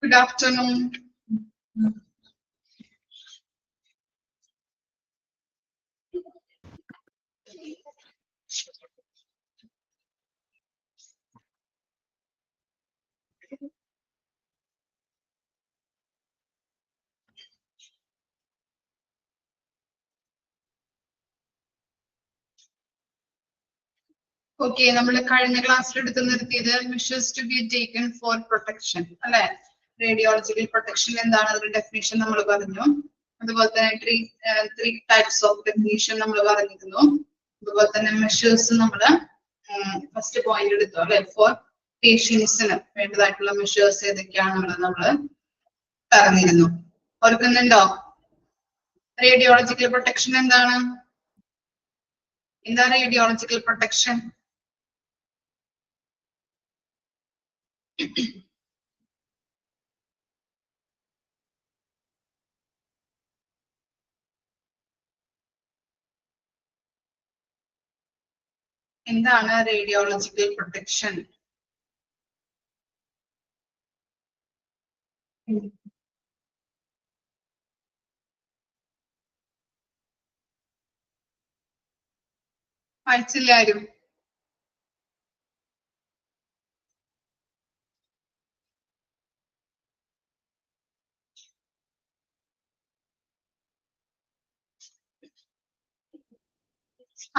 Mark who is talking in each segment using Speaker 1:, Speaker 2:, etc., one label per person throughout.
Speaker 1: Good afternoon. Okay, നമ്മൾ കഴിഞ്ഞ ക്ലാസ്സിൽ എടുത്തു നിർത്തിയത് measures to be taken for protection അല്ലെ? റേഡിയോളജിക്കൽ പ്രൊട്ടക്ഷൻ എന്താണ് അതിന്റെ ഡെഫിനിഷൻ നമ്മൾ പറഞ്ഞു. അതുപോലെ തന്നെ ത്രീ ടൈപ്സ് ഓഫ് ഡെഫിനിഷൻ നമ്മൾ പറഞ്ഞിരുന്നു. അതുപോലെ തന്നെ മെഷേഴ്സ് നമ്മൾ ഫസ്റ്റ് പോയിന്റ് എടുത്തു അല്ലെ? ഫോർ പേഷ്യൻസിന് വേണ്ടതായിട്ടുള്ള മെഷേഴ്സ് ഏതൊക്കെയാണെന്നുള്ളത് നമ്മൾ പറഞ്ഞിരുന്നു. ഓർക്കുന്നുണ്ടോ? റേഡിയോളജിക്കൽ പ്രൊട്ടക്ഷൻ എന്താണ്? എന്താ റേഡിയോളജിക്കൽ പ്രൊട്ടക്ഷൻ? എന്താണ് റേഡിയോളജിക്കൽ പ്രൊട്ടക്ഷൻ? വായിച്ചില്ല ആരും?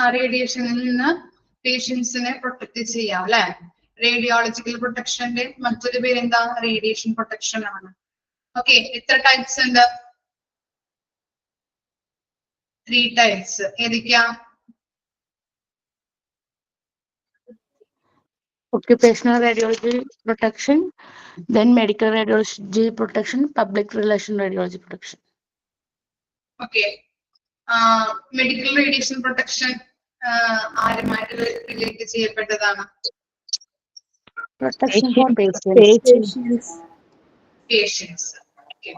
Speaker 1: ആ റേഡിയേഷനിൽ നിന്ന് പേഷ്യൻസിനെ പ്രൊട്ടക്ട് ചെയ്യാം അല്ലെ? റേഡിയോളജിക്കൽ പ്രൊട്ടക്ഷന്റെ മറ്റൊരു പേര് എന്താ? റേഡിയേഷൻ പ്രൊട്ടക്ഷൻ ആണ്. ഓക്കെ, എത്ര ടൈപ്സ് ഉണ്ട്? 3 ടൈപ്സ്. ഏതൊക്കെയാ?
Speaker 2: Occupational radiology protection, then medical radiology protection, public relation radiology protection.
Speaker 1: Okay. Medical radiation protection ആരുമായിട്ട് റിലേറ്റ് ചെയ്യപ്പെട്ടതാണ്?
Speaker 2: Protection for patients.
Speaker 1: Patients. Okay.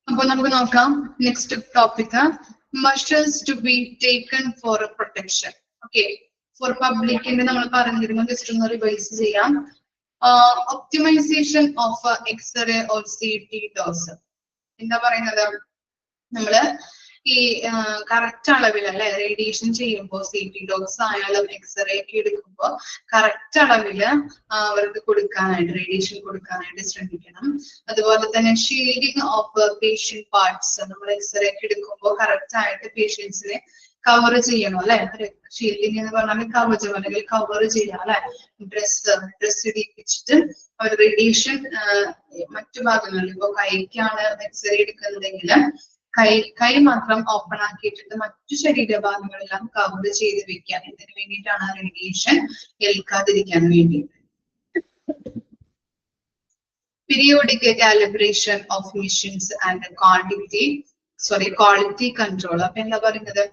Speaker 1: അപ്പൊ നമുക്ക് നോക്കാം next topic, measures to be taken for protection. Okay, for പബ്ലിക്കിന്റെ നമ്മൾ പറഞ്ഞിരുന്നു, just ഒന്ന് revise ചെയ്യാം. Optimisation of X-ray or CT dose. എന്താ പറയുന്നത്? നമ്മള് ഈ കറക്റ്റ് അളവിൽ അല്ലെ റേഡിയേഷൻ ചെയ്യുമ്പോൾ CT ഡോസ് ആയാലും എക്സ്റേ ഒക്കെ എടുക്കുമ്പോൾ കറക്റ്റ് അളവില് അവർക്ക് കൊടുക്കാനായിട്ട്, റേഡിയേഷൻ കൊടുക്കാനായിട്ട് ശ്രമിക്കണം. അതുപോലെ തന്നെ ഷീൽഡിങ് ഓഫ് പേഷ്യന്റ് പാർട്സ്. നമ്മൾ എക്സ്റേ ഒക്കെ എടുക്കുമ്പോൾ കറക്റ്റ് ആയിട്ട് പേഷ്യൻസിനെ കവർ ചെയ്യണം അല്ലെ? ഷീൽഡിങ് എന്ന് പറഞ്ഞാൽ കവചം അല്ലെങ്കിൽ കവർ ചെയ്യാം അല്ലെ? ഡ്രസ് ഇടിപ്പിച്ചിട്ട് അവർ റേഡിയേഷൻ മറ്റു ഭാഗങ്ങളിൽ, ഇപ്പൊ കൈക്കാണ് എക്സ്റേ എടുക്കുന്നതെങ്കിൽ കൈ മാത്രം ഓപ്പൺ ആക്കിയിട്ടിട്ട് മറ്റു ശരീരഭാഗങ്ങളെല്ലാം കവർ ചെയ്ത് വെക്കാൻ. ഇതിനു വേണ്ടിയിട്ടാണ് റേഡിയേഷൻ ഏൽക്കാതിരിക്കാൻ വേണ്ടിയിട്ട്. Periodic calibration of machines and quality control. അപ്പൊ എന്താ പറയുന്നത്?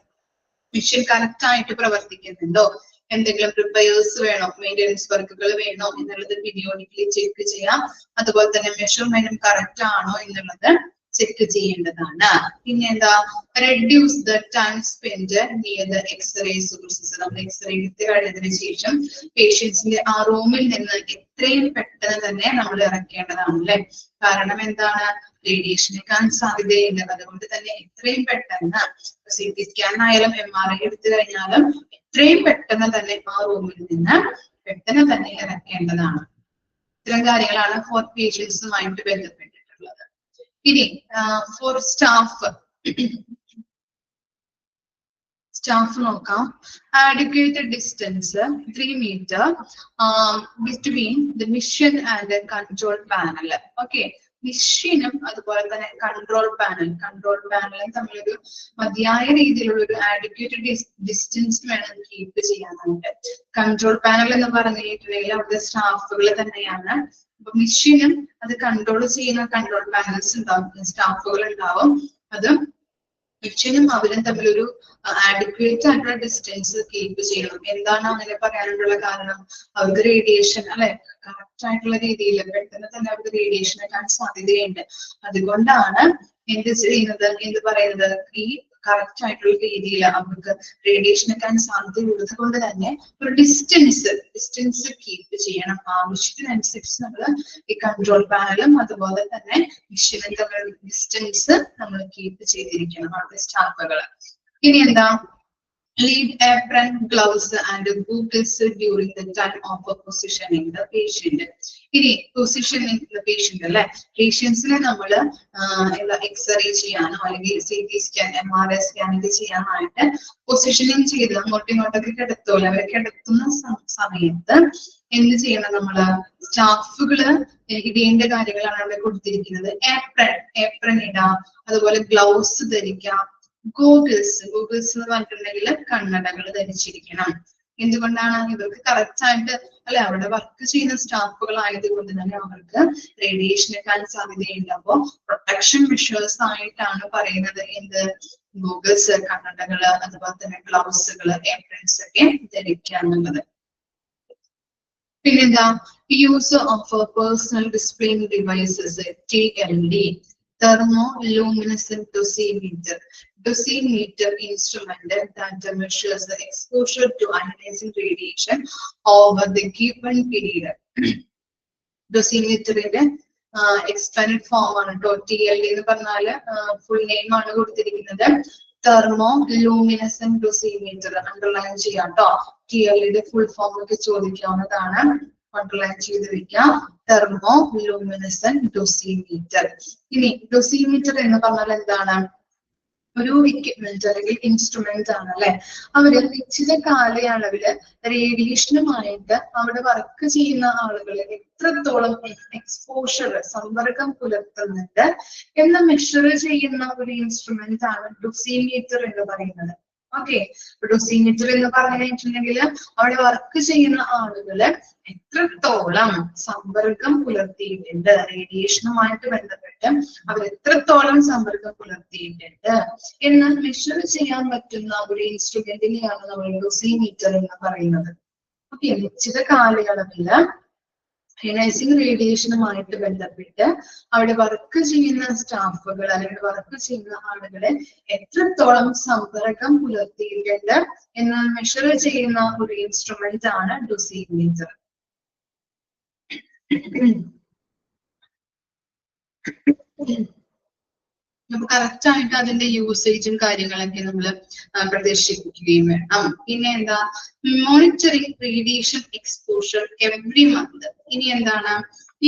Speaker 1: മെഷീൻ കറക്റ്റ് ആയിട്ട് പ്രവർത്തിക്കുന്നുണ്ടോ, എന്തെങ്കിലും റിപ്പയേഴ്സ് വേണോ, മെയിൻ്റെനൻസ് വർക്കുകൾ വേണോ എന്നുള്ളത് പീരിയോഡിക്കലി ചെക്ക് ചെയ്യാം. അതുപോലെ തന്നെ മെഷർമെന്റും കറക്റ്റ് ആണോ എന്നുള്ളത് ചെക്ക് ചെയ്യേണ്ടതാണ്. പിന്നെ എന്താ? Reduce the time spend near the x-ray sources. നമ്മൾ എക്സ്റേ എടുത്ത് കഴിഞ്ഞതിന് ശേഷം പേഷ്യൻസിന്റെ ആ റൂമിൽ നിന്ന് എത്രയും പെട്ടെന്ന് തന്നെ നമ്മൾ ഇറക്കേണ്ടതാണ് അല്ലെ? കാരണം എന്താണ്? റേഡിയേഷൻ ഏൽക്കാൻ സാധ്യതയുണ്ട്. അതുകൊണ്ട് തന്നെ എത്രയും പെട്ടെന്ന് CT സ്കാൻ ആയാലും MRI എടുത്തു കഴിഞ്ഞാലും എത്രയും പെട്ടെന്ന് തന്നെ ആ റൂമിൽ നിന്ന് പെട്ടെന്ന് തന്നെ ഇറക്കേണ്ടതാണ്. ഇത്തരം കാര്യങ്ങളാണ് ഫോർ പേഷ്യൻസുമായിട്ട് ബന്ധപ്പെട്ടിട്ടുള്ളത്. ഇനി ഫോർ സ്റ്റാഫ് നോക്കാം. adequate distance 3 meter between the mission and the control panel. Okay, മെഷീനും അതുപോലെ തന്നെ കൺട്രോൾ പാനലും തമ്മിലൊരു മതിയായ രീതിയിലുള്ള ഒരു ആഡിക്വേറ്റ് ഡിസ്റ്റൻസ് വേണം കീപ്പ് ചെയ്യാനായിട്ട്. കൺട്രോൾ പാനൽ എന്ന് പറഞ്ഞിട്ടുണ്ടെങ്കിൽ അവിടുത്തെ സ്റ്റാഫുകൾ തന്നെയാണ്. അപ്പൊ മെഷീനും അത് കൺട്രോൾ ചെയ്യുന്ന കൺട്രോൾ പാനൽസ് ഉണ്ടാവും, സ്റ്റാഫുകൾ ഉണ്ടാവും. അത് മെഷീനും അവരും തമ്മിലൊരു ആഡിക്വേറ്റ് ആയിട്ടുള്ള ഡിസ്റ്റൻസ് കീപ്പ് ചെയ്യണം. എന്താണ് അങ്ങനെ പറയാനുള്ള കാരണം? അവർക്ക് റേഡിയേഷൻ അല്ലെ കറക്റ്റ് ആയിട്ടുള്ള രീതിയിൽ പെട്ടെന്ന് തന്നെ അവർക്ക് റേഡിയേഷൻ എത്താൻ സാധ്യതയുണ്ട്. അതുകൊണ്ടാണ് എന്ത് ചെയ്യുന്നത് എന്ന് പറയുന്നത്, ഈ കറക്റ്റ് ആയിട്ടുള്ള രീതിയിൽ അവർക്ക് റേഡിയേഷൻ എത്താൻ സാധ്യതയുള്ളത് കൊണ്ട് തന്നെ ഒരു ഡിസ്റ്റൻസ് കീപ്പ് ചെയ്യണം. ആവശ്യത്തിനനുസരിച്ച് നമ്മൾ ഈ കൺട്രോൾ പാനലും അതുപോലെ തന്നെ മെഷീനും തമ്മിലുള്ള ഡിസ്റ്റൻസ് നമ്മൾ കീപ്പ് ചെയ്തിരിക്കണം അവിടുത്തെ സ്റ്റാഫുകൾ. ഇനി എന്താ, leave apron, gloves and goggles during the time of positioning the patient. ഇനി പൊസിഷനിങ് ദ പേഷ്യന്റ് അല്ലെ, പേഷ്യൻസിനെ നമ്മൾ എക്സ്റേ ചെയ്യാനോ അല്ലെങ്കിൽ CT സ്കാൻ MRI സ്കാൻ ഒക്കെ ചെയ്യാനായിട്ട് പൊസിഷനിങ് ചെയ്ത് അങ്ങോട്ടും ഇങ്ങോട്ടൊക്കെ കിടത്തുമല്ലോ, അവരെ കിടത്തുന്ന സമയത്ത് എന്ത് ചെയ്യണം? നമ്മള് സ്റ്റാഫുകള് ഇടേണ്ട കാര്യങ്ങളാണ് അവിടെ കൊടുത്തിരിക്കുന്നത്. ഏപ്രൺ ഇടാം, അതുപോലെ ഗ്ലൗസ് ധരിക്കാം, ഗോഗിൾസ് എന്ന് പറഞ്ഞിട്ടുണ്ടെങ്കിൽ കണ്ണടകൾ ധരിച്ചിരിക്കണം. എന്തുകൊണ്ടാണ്? ഇവർക്ക് കറക്റ്റ് ആയിട്ട് അല്ലെ അവിടെ വർക്ക് ചെയ്യുന്ന സ്റ്റാഫുകൾ ആയതുകൊണ്ട് തന്നെ അവർക്ക് റേഡിയേഷൻ എത്താൻ സാധ്യതയുണ്ട്. അപ്പോ പ്രൊട്ടക്ഷൻ മെഷേഴ്സ് ആയിട്ടാണ് പറയുന്നത് എന്ത്, ഗോഗിൾസ്, കണ്ണടകള്, അതുപോലെ തന്നെ ഗ്ലൗസുകള്, ഏപ്രൺസ് ഒക്കെ ധരിക്കുക എന്നുള്ളത്. പിന്നെന്താ, use of personal displaying devices TLD, thermoluminescent dosimeter. Dosimeter instrument that measures the exposure to ionizing radiation over the given period. Dosimeterന്റെ എക്സ്പാൻഡ് ഫോം ആണ് കേട്ടോ TLD എന്ന് പറഞ്ഞാല്, ഫുൾ നെയിം ആണ് കൊടുത്തിരിക്കുന്നത്. തെർമോലൂമിനസെന്റ് ഡോസിമീറ്റർ അണ്ടർലൈൻ ചെയ്യാം കേട്ടോ. TLD ഫുൾ ഫോം ഒക്കെ ചോദിക്കാവുന്നതാണ്, അണ്ടർലൈൻ ചെയ്ത് വെക്കാം. തെർമോലൂമിനസെന്റ് ഡോസിമീറ്റർ. ഇനി ഡോസിമീറ്റർ എന്ന് പറഞ്ഞാൽ എന്താണ്? ഒരു ഇക്വിപ്മെന്റ് അല്ലെങ്കിൽ ഇൻസ്ട്രുമെന്റ് ആണ് അല്ലെ. അവര് നിശ്ചിത കാലയളവില് റേഡിയേഷനുമായിട്ട് അവിടെ വർക്ക് ചെയ്യുന്ന ആളുകൾ എത്രത്തോളം എക്സ്പോഷർ സമ്പർക്കം പുലർത്തുന്നുണ്ട് എന്ന് മെഷർ ചെയ്യുന്ന ഒരു ഇൻസ്ട്രുമെന്റ് ആണ് ഡോസിമീറ്റർ എന്ന് പറയുന്നത്. ഓക്കെ, ഡോസിമീറ്റർ എന്ന് പറഞ്ഞിട്ടുണ്ടെങ്കിൽ അവിടെ വർക്ക് ചെയ്യുന്ന ആളുകള് എത്രത്തോളം സമ്പർക്കം പുലർത്തിയിട്ടുണ്ട്, റേഡിയേഷനുമായിട്ട് ബന്ധപ്പെട്ട് അവർ എത്രത്തോളം സമ്പർക്കം പുലർത്തിയിട്ടുണ്ട് എന്ന് മെഷർ ചെയ്യാൻ പറ്റുന്ന ഒരു ഇൻസ്ട്രുമെന്റിനെയാണ് നമ്മൾ ഡോസിമീറ്റർ എന്ന് പറയുന്നത്. ഓക്കെ, നിശ്ചിത കാലയളവില് അയനൈസിങ് റേഡിയേഷനുമായിട്ട് ബന്ധപ്പെട്ട് അവിടെ വർക്ക് ചെയ്യുന്ന സ്റ്റാഫുകൾ അല്ലെങ്കിൽ വർക്ക് ചെയ്യുന്ന ആളുകളെ എത്രത്തോളം സമ്പർക്കം പുലർത്തിയിട്ടുണ്ട് എന്ന് മെഷർ ചെയ്യുന്ന ഒരു ഇൻസ്ട്രുമെന്റ് ആണ് ഡോസിമീറ്റർ. നമുക്ക് കറക്റ്റ് ആയിട്ട് അതിന്റെ യൂസേജും കാര്യങ്ങളൊക്കെ നമ്മൾ പ്രദർശിപ്പിക്കുകയും വേണം. പിന്നെ എന്താ, monitoring radiation exposure every month. ഇനി എന്താണ്,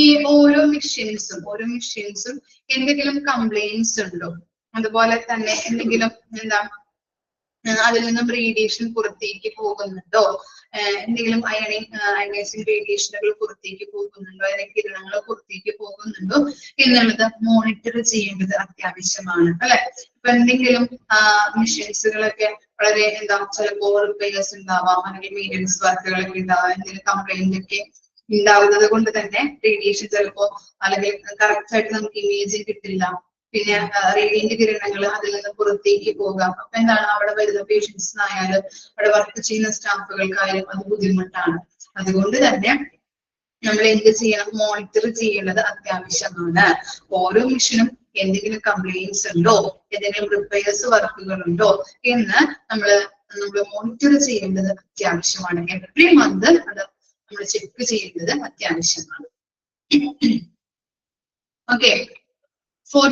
Speaker 1: ഈ ഓരോ മെഷീൻസും എന്തെങ്കിലും കംപ്ലൈന്റ്സ് ഉണ്ടോ, അതുപോലെ തന്നെ എന്തെങ്കിലും എന്താ അതിൽ നിന്നും റേഡിയേഷൻ പുറത്തേക്ക് പോകുന്നുണ്ടോ, എന്തെങ്കിലും അയനൈസിങ് റേഡിയേഷനുകൾ പുറത്തേക്ക് പോകുന്നുണ്ടോ, അല്ലെങ്കിൽ കിരണങ്ങൾ പുറത്തേക്ക് പോകുന്നുണ്ടോ എന്നുള്ളത് മോണിറ്റർ ചെയ്യേണ്ടത് അത്യാവശ്യമാണ് അല്ലെ. ഇപ്പൊ എന്തെങ്കിലും മെഷീൻസുകളൊക്കെ വളരെ എന്താ ചിലപ്പോൾ റിപ്പയേഴ്സ് ഉണ്ടാവാം, അല്ലെങ്കിൽ മെയിൻ്റനൻസ് വർക്കുകളൊക്കെ ഉണ്ടാവാം, എന്തെങ്കിലും കംപ്ലൈന്റ് ഒക്കെ ഉണ്ടാവുന്നത് കൊണ്ട് തന്നെ റേഡിയേഷൻ ചിലപ്പോ അല്ലെങ്കിൽ കറക്റ്റ് ആയിട്ട് നമുക്ക് ഇമേജ് കിട്ടില്ല. പിന്നെ റേഡിയന്റ് കിരണങ്ങൾ അതിൽ നിന്ന് പുറത്തേക്ക് പോകാം. അപ്പൊ എന്താണ്, അവിടെ വരുന്ന പേഷ്യൻസിനായാലും അവിടെ വർക്ക് ചെയ്യുന്ന സ്റ്റാഫുകൾക്കായാലും അത് ബുദ്ധിമുട്ടാണ്. അതുകൊണ്ട് തന്നെ നമ്മൾ എന്ത് ചെയ്യണം, മോണിറ്റർ ചെയ്യേണ്ടത് അത്യാവശ്യമാണ്. ഓരോ മെഷീനും എന്തെങ്കിലും കംപ്ലൈന്റ്സ് ഉണ്ടോ, എന്തെങ്കിലും റിപ്പയേഴ്സ് വർക്കുകൾ ഉണ്ടോ എന്ന് നമ്മൾ മോണിറ്റർ ചെയ്യേണ്ടത് അത്യാവശ്യമാണ്. എവറി മന്ത് അത് നമ്മൾ ചെക്ക് ചെയ്യേണ്ടത് അത്യാവശ്യമാണ്. ഓക്കെ, ഫോർ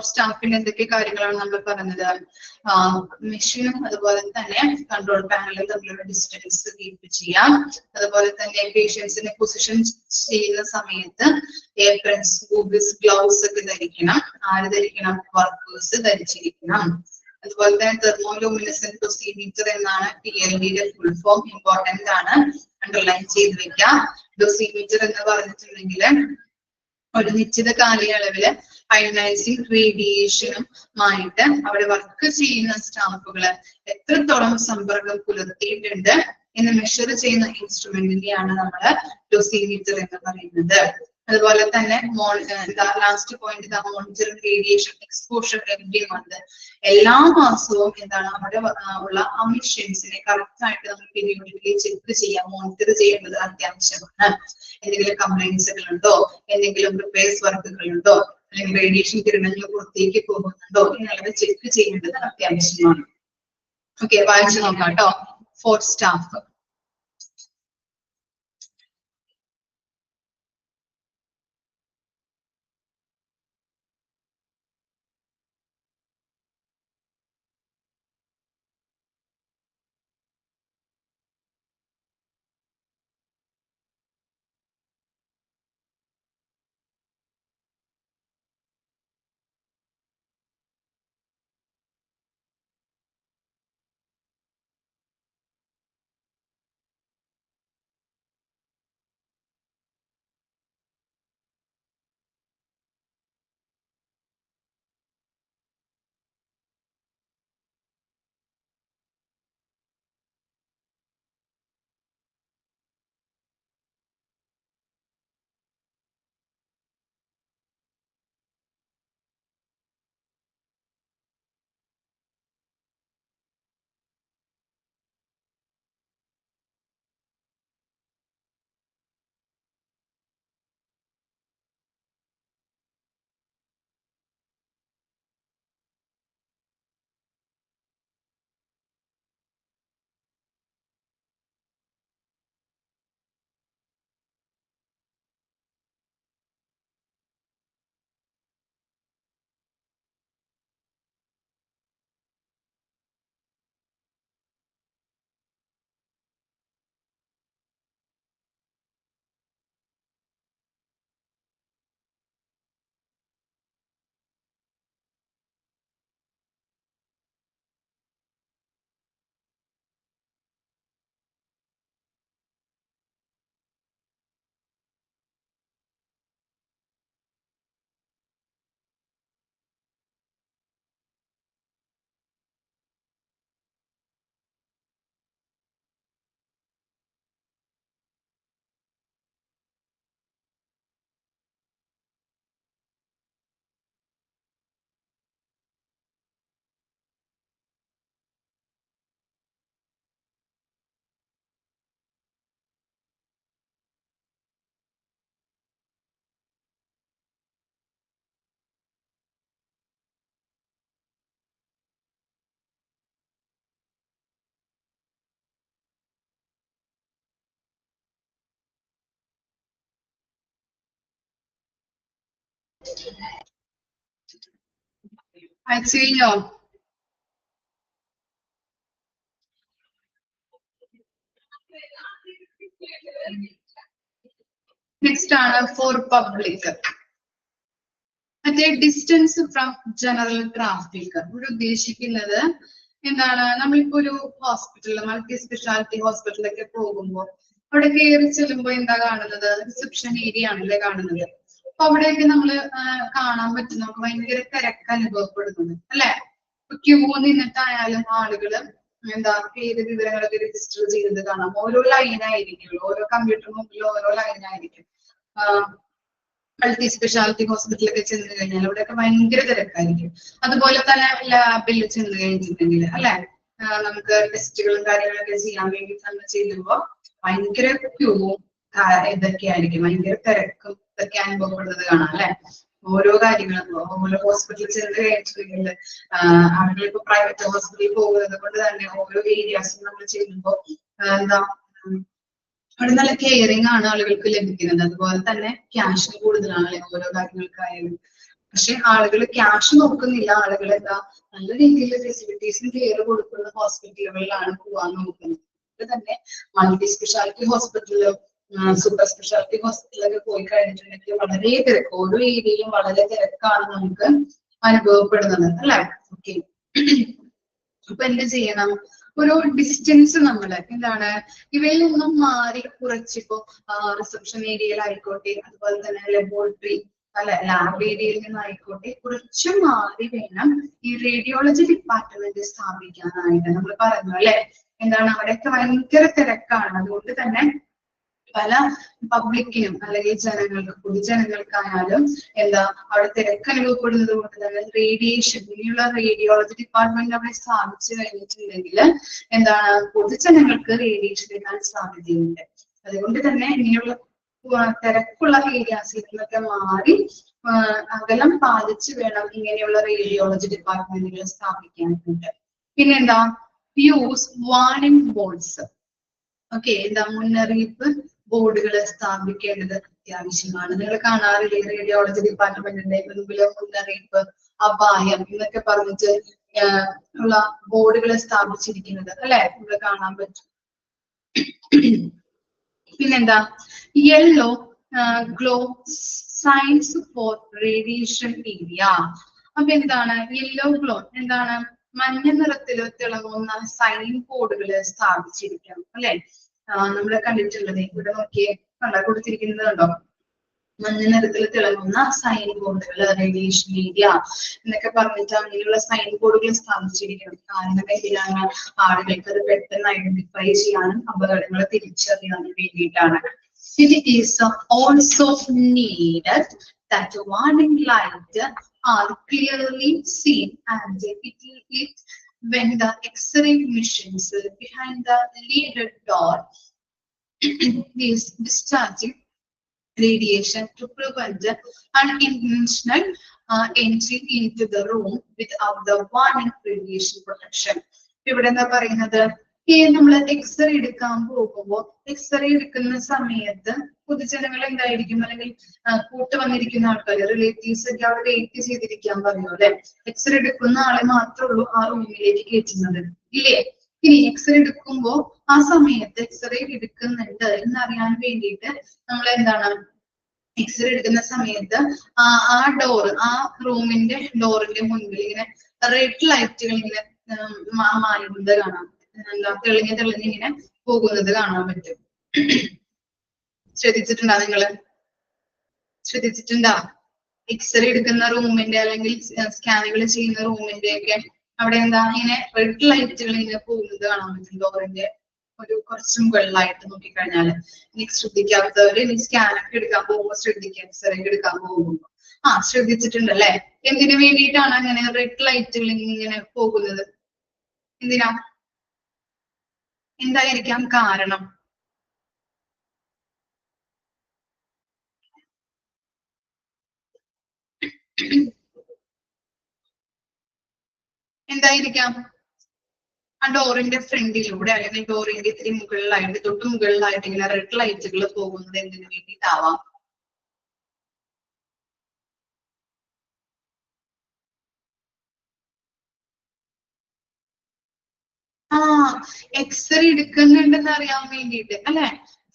Speaker 1: സ്റ്റാഫിന് എന്തൊക്കെ കാര്യങ്ങളാണ് നമ്മൾ പറഞ്ഞത്? മെഷീനും അതുപോലെ തന്നെ കൺട്രോൾ പാനലും തമ്മിലുള്ള ഡിസ്റ്റൻസ് കീപ്പ് ചെയ്യാം. അതുപോലെ തന്നെ പേഷ്യൻസിനെ പൊസിഷൻ ചെയ്യുന്ന സമയത്ത് ഏപ്രൺസ്, ഗൂഗിൾസ്, ഗ്ലൗസ് ഒക്കെ ധരിക്കണം. ആര് ധരിക്കണം? വർക്കേഴ്സ് ധരിച്ചിരിക്കണം. അതുപോലെ തന്നെ തെർമോലൂമിനസെന്റ് ഡോസിമീറ്റർ എന്നാണ് TLDയുടെ ഫുൾ ഫോം, ഇമ്പോർട്ടന്റ് ആണ്, അണ്ടർലൈൻ ചെയ്ത് വെക്കാം. ഡോസിമീറ്റർ എന്ന് പറഞ്ഞിട്ടുണ്ടെങ്കിൽ ഒരു നിശ്ചിത കാലയളവില് അയനൈസിങ് റേഡിയേഷനുമായിട്ട് അവിടെ വർക്ക് ചെയ്യുന്ന സ്റ്റാഫുകള് എത്രത്തോളം സമ്പർക്കം പുലർത്തിയിട്ടുണ്ട് എന്ന് മെഷർ ചെയ്യുന്ന ഇൻസ്ട്രുമെന്റിനെയാണ് നമ്മള് ഡോസിമീറ്റർ എന്ന് പറയുന്നത്. അതുപോലെ തന്നെ ലാസ്റ്റ് പോയിന്റ് ഇതാ monitoring radiation exposure every month. എല്ലാ മാസവും എന്താണ് അവിടെ ഉള്ള അമിഷൻസിനെ കറക്റ്റ് ആയിട്ട് നമ്മൾ പീരിയോഡിക്കലി ചെക്ക് ചെയ്യാം, മോണിറ്റർ ചെയ്യേണ്ടത് അത്യാവശ്യമാണ്. എന്തെങ്കിലും കംപ്ലൈന്റ്സുകൾ ഉണ്ടോ, എന്തെങ്കിലും റിപ്പയർസ് വർക്കുകൾ ഉണ്ടോ, അല്ലെങ്കിൽ റേഡിയേഷൻ കിരണങ്ങൾ പുറത്തേക്ക് പോകുന്നുണ്ടോ എന്നുള്ളത് ചെക്ക് ചെയ്യേണ്ടത് അത്യാവശ്യമാണ്. ഓക്കെ, വായിച്ചു നോക്കാം കേട്ടോ. For staff. അയച്ചോ? നെക്സ്റ്റ് ആണ് ഫോർ പബ്ലിക്. മറ്റേ ഡിസ്റ്റൻസ് ഫ്രം ജനറൽ ട്രാഫിക്. ഇവിടെ ഉദ്ദേശിക്കുന്നത് എന്താണ്, നമ്മളിപ്പോ ഒരു ഹോസ്പിറ്റലിൽ, മൾട്ടി സ്പെഷ്യാലിറ്റി ഹോസ്പിറ്റലിലൊക്കെ പോകുമ്പോൾ അവിടെ കയറി ചെല്ലുമ്പോൾ എന്താ കാണുന്നത്, റിസപ്ഷൻ ഏരിയ ആണല്ലേ കാണുന്നത്. അപ്പൊ അവിടെയൊക്കെ നമ്മള് കാണാൻ പറ്റും, നമുക്ക് ഭയങ്കര തിരക്ക് അനുഭവപ്പെടുന്നത് അല്ലെ. ക്യൂ നിന്നിട്ടായാലും ആളുകള് എന്താ പേര് വിവരങ്ങളൊക്കെ രജിസ്റ്റർ ചെയ്തത് കാണാം. ഓരോ ലൈനായിരിക്കും, ഓരോ കമ്പ്യൂട്ടർ മുമ്പിൽ ഓരോ ലൈനായിരിക്കും. മൾട്ടി സ്പെഷ്യാലിറ്റി ഹോസ്പിറ്റലൊക്കെ ചെന്ന് കഴിഞ്ഞാൽ അവിടെയൊക്കെ ഭയങ്കര തിരക്കായിരിക്കും. അതുപോലെ തന്നെ ലാബിൽ ചെന്ന് കഴിഞ്ഞിട്ടുണ്ടെങ്കിൽ അല്ലെ, നമുക്ക് ടെസ്റ്റുകളും കാര്യങ്ങളൊക്കെ ചെയ്യാൻ വേണ്ടി നമ്മൾ ചെല്ലുമ്പോൾ ഭയങ്കര ക്യൂവും ഇതൊക്കെ ആയിരിക്കും, ഭയങ്കര തിരക്കും ഇതൊക്കെ അനുഭവപ്പെടുന്നത് കാണാം അല്ലെ. ഓരോ കാര്യങ്ങളും ഓരോ ഹോസ്പിറ്റലിൽ ചെന്ന് കഴിഞ്ഞിട്ടുണ്ടെങ്കിൽ ആളുകൾ ഇപ്പൊ പ്രൈവറ്റ് ഹോസ്പിറ്റലിൽ പോകുന്നത് കൊണ്ട് തന്നെ ഓരോ ഏരിയാസും നമ്മൾ ചെല്ലുമ്പോൾ എന്താ അവിടെ നല്ല കെയറിങ് ആണ് ആളുകൾക്ക് ലഭിക്കുന്നത്. അതുപോലെ തന്നെ ക്യാഷ് കൂടുതലാണ് ഓരോ കാര്യങ്ങൾക്കായാലും. പക്ഷെ ആളുകൾ ക്യാഷ് നോക്കുന്നില്ല, ആളുകൾ എന്താ നല്ല രീതിയിൽ ഫെസിലിറ്റീസിന് കെയർ കൊടുക്കുന്ന ഹോസ്പിറ്റലുകളിലാണ് പോവാൻ നോക്കുന്നത്. അതുകൊണ്ട് തന്നെ മൾട്ടി സ്പെഷ്യാലിറ്റി ഹോസ്പിറ്റലിലും സൂപ്പർ സ്പെഷ്യാലിറ്റി ഹോസ്പിറ്റലൊക്കെ പോയി കഴിഞ്ഞിട്ടുണ്ടെങ്കിൽ വളരെ തിരക്ക്, ഓരോ ഏരിയയിലും വളരെ തിരക്കാണ് നമുക്ക് അനുഭവപ്പെടുന്നത് അല്ലെ. ഓക്കെ, അപ്പൊ എന്ത് ചെയ്യണം, ഒരു ഡിസ്റ്റൻസ് നമ്മള് എന്താണ് ഇവയിൽ നിന്നും മാറി കുറച്ചിപ്പോ റിസപ്ഷൻ ഏരിയയിലായിക്കോട്ടെ, അതുപോലെ തന്നെ ലബോറട്ടറി അല്ലെ ലാബ് ഏരിയയിൽ നിന്നായിക്കോട്ടെ കുറച്ച് മാറി വേണം ഈ റേഡിയോളജി ഡിപ്പാർട്ട്മെന്റ് സ്ഥാപിക്കാനായിട്ട്. നമ്മൾ പറഞ്ഞു അല്ലെ, എന്താണ് അവിടെയൊക്കെ ഭയങ്കര തിരക്കാണ്. അതുകൊണ്ട് തന്നെ പല പബ്ലിക്കിനും അല്ലെങ്കിൽ ജനങ്ങൾക്ക് പൊതുജനങ്ങൾക്കായാലും എന്താ അവിടെ തിരക്ക് അനുഭവപ്പെടുന്നത് കൊണ്ട് തന്നെ റേഡിയേഷൻ ഇനിയുള്ള റേഡിയോളജി ഡിപ്പാർട്ട്മെന്റ് അവിടെ സ്ഥാപിച്ചു കഴിഞ്ഞിട്ടുണ്ടെങ്കിൽ എന്താണ് പൊതുജനങ്ങൾക്ക് റേഡിയേഷൻ കിട്ടാൻ സാധ്യതയുണ്ട്. അതുകൊണ്ട് തന്നെ ഇനിയുള്ള തിരക്കുള്ള ഏരിയാസിൽ നിന്നൊക്കെ മാറി അകലം പാലിച്ച് വേണം ഇങ്ങനെയുള്ള റേഡിയോളജി ഡിപ്പാർട്ട്മെന്റുകൾ സ്ഥാപിക്കാനായിട്ട്. പിന്നെന്താ, യൂസ് വാർണിംഗ് ബോർഡ്സ്. ഓക്കെ, എന്താ മുന്നറിയിപ്പ് ബോർഡുകൾ സ്ഥാപിക്കേണ്ടത് അത്യാവശ്യമാണ്. നിങ്ങൾ കാണാറില്ലേ റേഡിയോളജി ഡിപ്പാർട്ട്മെന്റിന്റെ മുൻപില് മുന്നറിയിപ്പ്, അപായം എന്നൊക്കെ പറഞ്ഞിട്ട് ഉള്ള ബോർഡുകൾ സ്ഥാപിച്ചിരിക്കുന്നത് അല്ലെ, നമ്മൾ കാണാൻ പറ്റും. പിന്നെന്താ, yellow glow signs for radiation area. അപ്പൊ എന്താണ് യെല്ലോ ഗ്ലോ, എന്താണ് മഞ്ഞ നിറത്തിൽ തിളങ്ങുന്ന സൈൻ ബോർഡുകൾ സ്ഥാപിച്ചിരിക്കണം അല്ലെ. നമ്മൾ കണ്ടിട്ടുള്ളത് ഇവിടെ നോക്കിയേ, കൊടുത്തിരിക്കുന്നത് കണ്ടോ, മഞ്ഞ നിറത്തിൽ തിളങ്ങുന്ന സൈൻ ബോർഡുകൾ റേഡിയേഷൻ ഏരിയ എന്നൊക്കെ പറഞ്ഞിട്ട് അങ്ങനെയുള്ള സൈൻ ബോർഡുകൾ സ്ഥാപിച്ചിരിക്കണം. കാരണം എന്തിനാണ്, ആളുകൾക്ക് അത് പെട്ടെന്ന് ഐഡന്റിഫൈ ചെയ്യാനും അപകടങ്ങൾ തിരിച്ചറിയാനും വേണ്ടിയിട്ടാണ്. It is also needed that warning light are clearly seen and it when the X-ray machines behind the leaded door is discharging radiation to prevent unintentional entry into the room without the warning radiation protection. ഇവിടെ എന്താ പറയുന്നത്, നമ്മൾ x-ray എടുക്കാൻ പോകുമ്പോൾ x-ray എടുക്കുന്ന സമയത്ത് പൊതുജനങ്ങൾ എന്തായിരിക്കും, അല്ലെങ്കിൽ കൂട്ട് വന്നിരിക്കുന്ന ആൾക്കാർ റിലേറ്റീവ്സ് ഒക്കെ അവിടെ വെയിറ്റ് ചെയ്തിരിക്കാൻ പറയും അല്ലെ. എക്സ്റേ എടുക്കുന്ന ആളെ മാത്രമേ ഉള്ളൂ ആ റൂമിലേക്ക് കയറ്റുന്നത് ഇല്ലേ. ഇനി എക്സ്റേ എടുക്കുമ്പോ ആ സമയത്ത് എക്സ്റേ എടുക്കുന്നുണ്ട് എന്നറിയാൻ വേണ്ടിയിട്ട് നമ്മൾ എന്താണ്, എക്സ്റേ എടുക്കുന്ന സമയത്ത് ആ ഡോർ, ആ റൂമിന്റെ ഡോറിന്റെ മുൻപിൽ ഇങ്ങനെ റെഡ് ലൈറ്റുകൾ ഇങ്ങനെ മാറുന്നത് കാണാം, എന്താ തെളിഞ്ഞ് ഇങ്ങനെ പോകുന്നത് കാണാൻ പറ്റും. ശ്രദ്ധിച്ചിട്ടുണ്ടോ നിങ്ങള്? ശ്രദ്ധിച്ചിട്ടുണ്ടോ? എക്സ്റേ എടുക്കുന്ന റൂമിന്റെ അല്ലെങ്കിൽ സ്കാനുകൾ ചെയ്യുന്ന റൂമിന്റെ ഒക്കെ അവിടെ എന്താ ഇങ്ങനെ റെഡ് ലൈറ്റുകൾ ഇങ്ങനെ പോകുന്നത് കാണാൻ പറ്റും, ഡോറിന്റെ ഒരു കുറച്ച് മുകളിലായിട്ട് നോക്കിക്കഴിഞ്ഞാല്. ഇനി ശ്രദ്ധിക്കാത്തവര് ഇനി സ്കാനൊക്കെ എടുക്കാൻ പോകുമ്പോൾ ശ്രദ്ധിക്കുക, എക്സ്റേ എടുക്കാൻ പോകുമ്പോ. ശ്രദ്ധിച്ചിട്ടുണ്ട് അല്ലെ. എന്തിനു വേണ്ടിയിട്ടാണ് അങ്ങനെ റെഡ് ലൈറ്റുകൾ ഇങ്ങനെ പോകുന്നത്? എന്തിനാ, എന്തായിരിക്കാം കാരണം? എന്തായിരിക്കാം? ആ ഡോറിന്റെ ഫ്രണ്ടിലൂടെ അല്ലെങ്കിൽ ഡോറിന്റെ ഇത്തിരി മുകളിലായിട്ട്, തൊട്ട് മുകളിലായിട്ട് ഇങ്ങനെ റെഡ് ലൈറ്റുകൾ പോകുന്നത് എന്തിനു വേണ്ടിയിട്ടാവാം? എക്സ്റേ എടുക്കുന്നുണ്ടെന്ന് അറിയാൻ വേണ്ടിയിട്ട് അല്ലെ.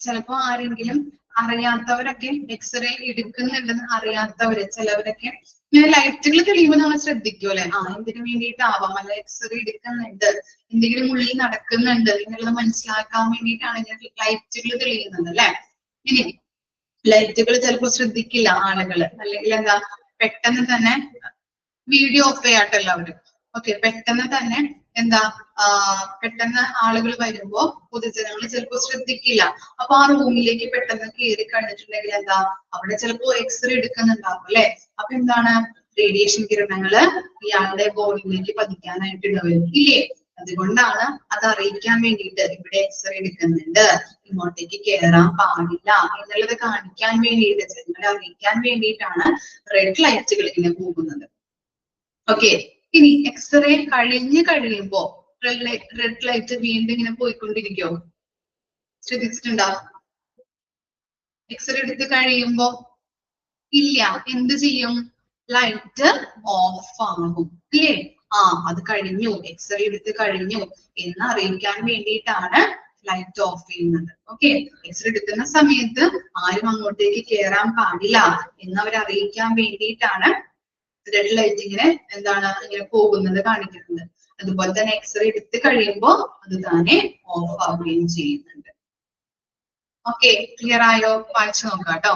Speaker 1: ചിലപ്പോ ആരെങ്കിലും അറിയാത്തവരൊക്കെ എക്സ്റേ എടുക്കുന്നുണ്ടെന്ന് അറിയാത്തവര് ചിലവരൊക്കെ ഇങ്ങനെ ലൈറ്റുകൾ തെളിയുമ്പോൾ നമ്മൾ ശ്രദ്ധിക്കും അല്ലെ. എന്തിനു വേണ്ടിയിട്ടാവാം, അല്ല എക്സ്റേ എടുക്കുന്നുണ്ട്, എന്തെങ്കിലും ഉള്ളിൽ നടക്കുന്നുണ്ട് എന്നുള്ളത് മനസ്സിലാക്കാൻ വേണ്ടിയിട്ടാണ് ഇങ്ങനെ ലൈറ്റുകൾ തെളിയുന്നത് അല്ലെ. ഇനി ലൈറ്റുകൾ ചിലപ്പോ ശ്രദ്ധിക്കില്ല ആളുകള്, അല്ലെങ്കിൽ എന്താ പെട്ടെന്ന് തന്നെ വീഡിയോ ഓഫ് ചെയ്യാട്ടോ എല്ലാവരും. ഓക്കെ, പെട്ടെന്ന് തന്നെ എന്താ പെട്ടെന്ന് ആളുകൾ വരുമ്പോ പൊതുജനങ്ങൾ ചിലപ്പോ ശ്രദ്ധിക്കില്ല. അപ്പൊ ആ റൂമിലേക്ക് പെട്ടെന്ന് കയറി കഴിഞ്ഞിട്ടുണ്ടെങ്കിൽ എന്താ അവിടെ ചിലപ്പോ എക്സ്റേ എടുക്കുന്നുണ്ടാവും അല്ലെ. അപ്പൊ എന്താണ്, റേഡിയേഷൻ കിരണങ്ങള് ഇയാളുടെ ബോഡിയിലേക്ക് പതിക്കാനായിട്ട് ഇടവരും ഇല്ലേ. അതുകൊണ്ടാണ് അത് അറിയിക്കാൻ വേണ്ടിയിട്ട് ഇവിടെ എക്സ്റേ എടുക്കുന്നുണ്ട്, ഇങ്ങോട്ടേക്ക് കയറാൻ പാടില്ല എന്നുള്ളത് കാണിക്കാൻ വേണ്ടിയിട്ട്, ജനങ്ങളെ അറിയിക്കാൻ വേണ്ടിയിട്ടാണ് റെഡ് ലൈറ്റുകൾ ഇങ്ങനെ പോകുന്നത്. ഓക്കെ, ഇനി എക്സ്റേ കഴിഞ്ഞ് കഴിയുമ്പോ റെഡ് ലൈറ്റ് വീണ്ടും ഇങ്ങനെ പോയിക്കൊണ്ടിരിക്കോ? ശ്രദ്ധിച്ചിട്ടുണ്ടോ? എക്സ്റേ എടുത്ത് കഴിയുമ്പോ ഇല്ല, എന്ത് ചെയ്യും? ലൈറ്റ് ഓഫ് ആകും അല്ലേ. അത് കഴിഞ്ഞു, എക്സ്റേ എടുത്ത് കഴിഞ്ഞു എന്ന് അറിയിക്കാൻ വേണ്ടിയിട്ടാണ് ലൈറ്റ് ഓഫ് ചെയ്യുന്നത്. ഓക്കെ, എക്സ്റേ എടുക്കുന്ന സമയത്ത് ആരും അങ്ങോട്ടേക്ക് കയറാൻ പാടില്ല എന്ന് അവരെ അറിയിക്കാൻ വേണ്ടിയിട്ടാണ് റെഡ് ലൈറ്റ് ഇങ്ങനെ എന്താണ് ഇങ്ങനെ പോകുന്നത് കാണിക്കുന്നത്. അതുപോലെ തന്നെ എക്സ്റേ എടുത്ത് കഴിയുമ്പോ അത് തന്നെ ഓഫ് ആവുകയും ചെയ്യുന്നുണ്ട്. ഓക്കെ, ക്ലിയർ ആയോ? വായിച്ചു നോക്കാം കേട്ടോ.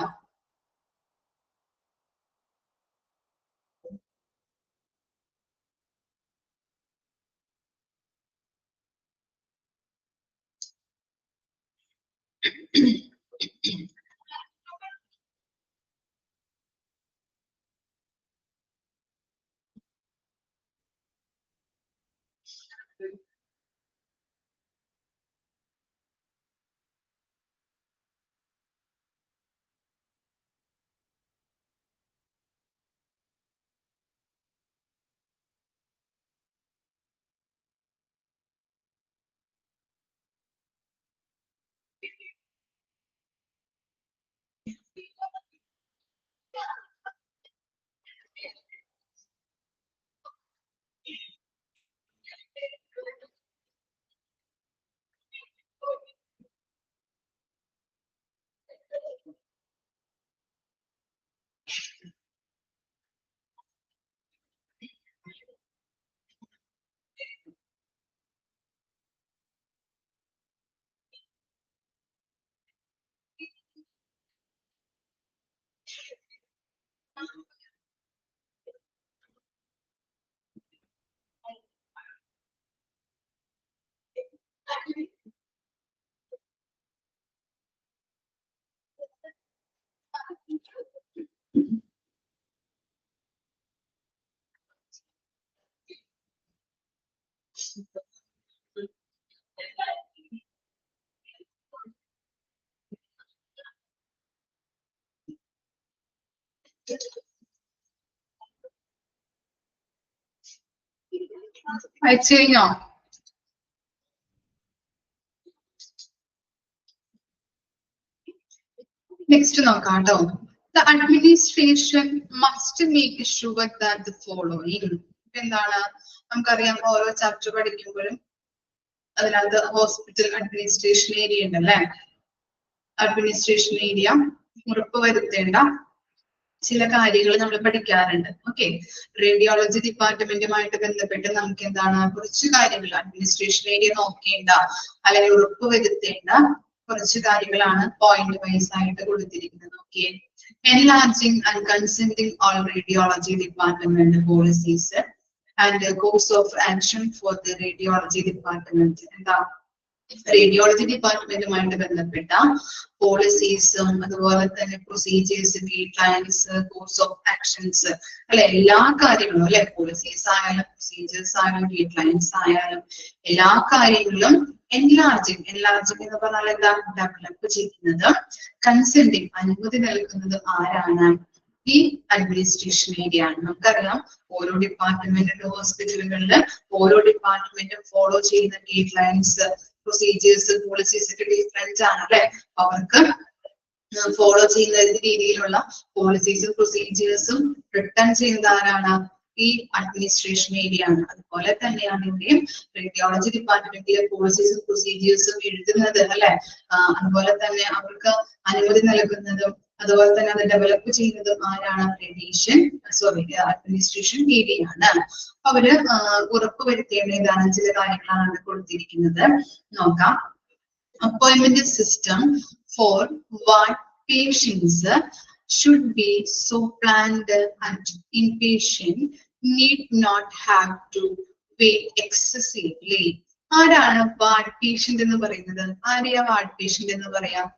Speaker 1: അയച്ചു കഴിഞ്ഞോ? നെക്സ്റ്റ് നോക്കാം കേട്ടോ. The administration must make sure that the following. എന്താണ് നമുക്കറിയാം, ഓരോ ചാപ്റ്റർ പഠിക്കുമ്പോഴും അതിനകത്ത് ഹോസ്പിറ്റൽ അഡ്മിനിസ്ട്രേഷൻ ഏരിയ ഉണ്ടല്ലേ. അഡ്മിനിസ്ട്രേഷൻ ഏരിയ ഉറപ്പുവരുത്തേണ്ട ചില കാര്യങ്ങൾ നമ്മൾ പഠിക്കാറുണ്ട്. ഓക്കെ, റേഡിയോളജി ഡിപ്പാർട്ട്മെന്റുമായിട്ട് ബന്ധപ്പെട്ട് നമുക്ക് എന്താണ് കുറച്ച് കാര്യങ്ങൾ അഡ്മിനിസ്ട്രേഷൻ ഏരിയ നോക്കേണ്ട അല്ലെങ്കിൽ ഉറപ്പുവരുത്തേണ്ട കുറച്ച് കാര്യങ്ങളാണ് പോയിന്റ് വൈസ് ആയിട്ട് കൊടുത്തിരിക്കുന്നത്. Okay, enlarging and consenting all radiology department policies and course of action for the radiology department. എന്താ റേഡിയോളജി ഡിപ്പാർട്ട്മെന്റുമായിട്ട് ബന്ധപ്പെട്ട പോളിസീസും അതുപോലെ തന്നെ procedures, guide lines, course of actions അല്ലെ, എല്ലാ കാര്യങ്ങളും അല്ലെ, പോളിസീസ് ആയാലും പ്രൊസീജിയേഴ്സ് ആയാലും ഗൈഡ് ലൈൻസ് ആയാലും എല്ലാ കാര്യങ്ങളും enlarging എന്ന് പറഞ്ഞാൽ എന്താ, ഡെവലപ്പ് ചെയ്യുന്നത്. കൺസെന്റിങ് അനുമതി നൽകുന്നത് ആരാണ്? ഈ അഡ്മിനിസ്ട്രേഷൻ ഏരിയ ആണ്. നമുക്കറിയാം ഓരോ ഡിപ്പാർട്ട്മെന്റിന്റെ ഹോസ്പിറ്റലുകളിൽ ഓരോ ഡിപ്പാർട്ട്മെന്റും ഫോളോ ചെയ്യുന്ന ഗൈഡ് ലൈൻസ്, പ്രൊസീജിയേഴ്സ്, പോളിസീസ് ഒക്കെ ഡിഫറൻസ് ആണ് അല്ലെ. അവർക്ക് ഫോളോ ചെയ്യുന്ന രീതിയിലുള്ള പോളിസീസും പ്രൊസീജിയേഴ്സും റിട്ടേൺ ചെയ്യുന്നത് ആരാണ്? ഈ അഡ്മിനിസ്ട്രേഷൻ ഏരിയ ആണ്. അതുപോലെ തന്നെയാണ് ഇവിടെയും റേഡിയോളജി ഡിപ്പാർട്ട്മെന്റിലെ പോളിസീസും പ്രൊസീജിയേഴ്സും എഴുതുന്നത് അല്ലെ. അതുപോലെ തന്നെ അവർക്ക് അനുമതി നൽകുന്നതും അതുപോലെ തന്നെ അത് ഡെവലപ്പ് ചെയ്യുന്നതും ആരാണ്? അഡ്മിനിസ്ട്രേഷൻ ഏരിയ ആണ്. അവര് ഉറപ്പുവരുത്തേണ്ട ഏതാണ് ചില കാര്യങ്ങളാണ് കൊടുത്തിരിക്കുന്നത്. നോക്കാം. Appointment system for ward patients should be so planned and inpatient need not have to wait excessively. ആരാണ് വാർഡ് പേഷ്യന്റ് എന്ന് പറയുന്നത്? ആരെയാ വാർഡ് പേഷ്യന്റ് എന്ന് പറയാം?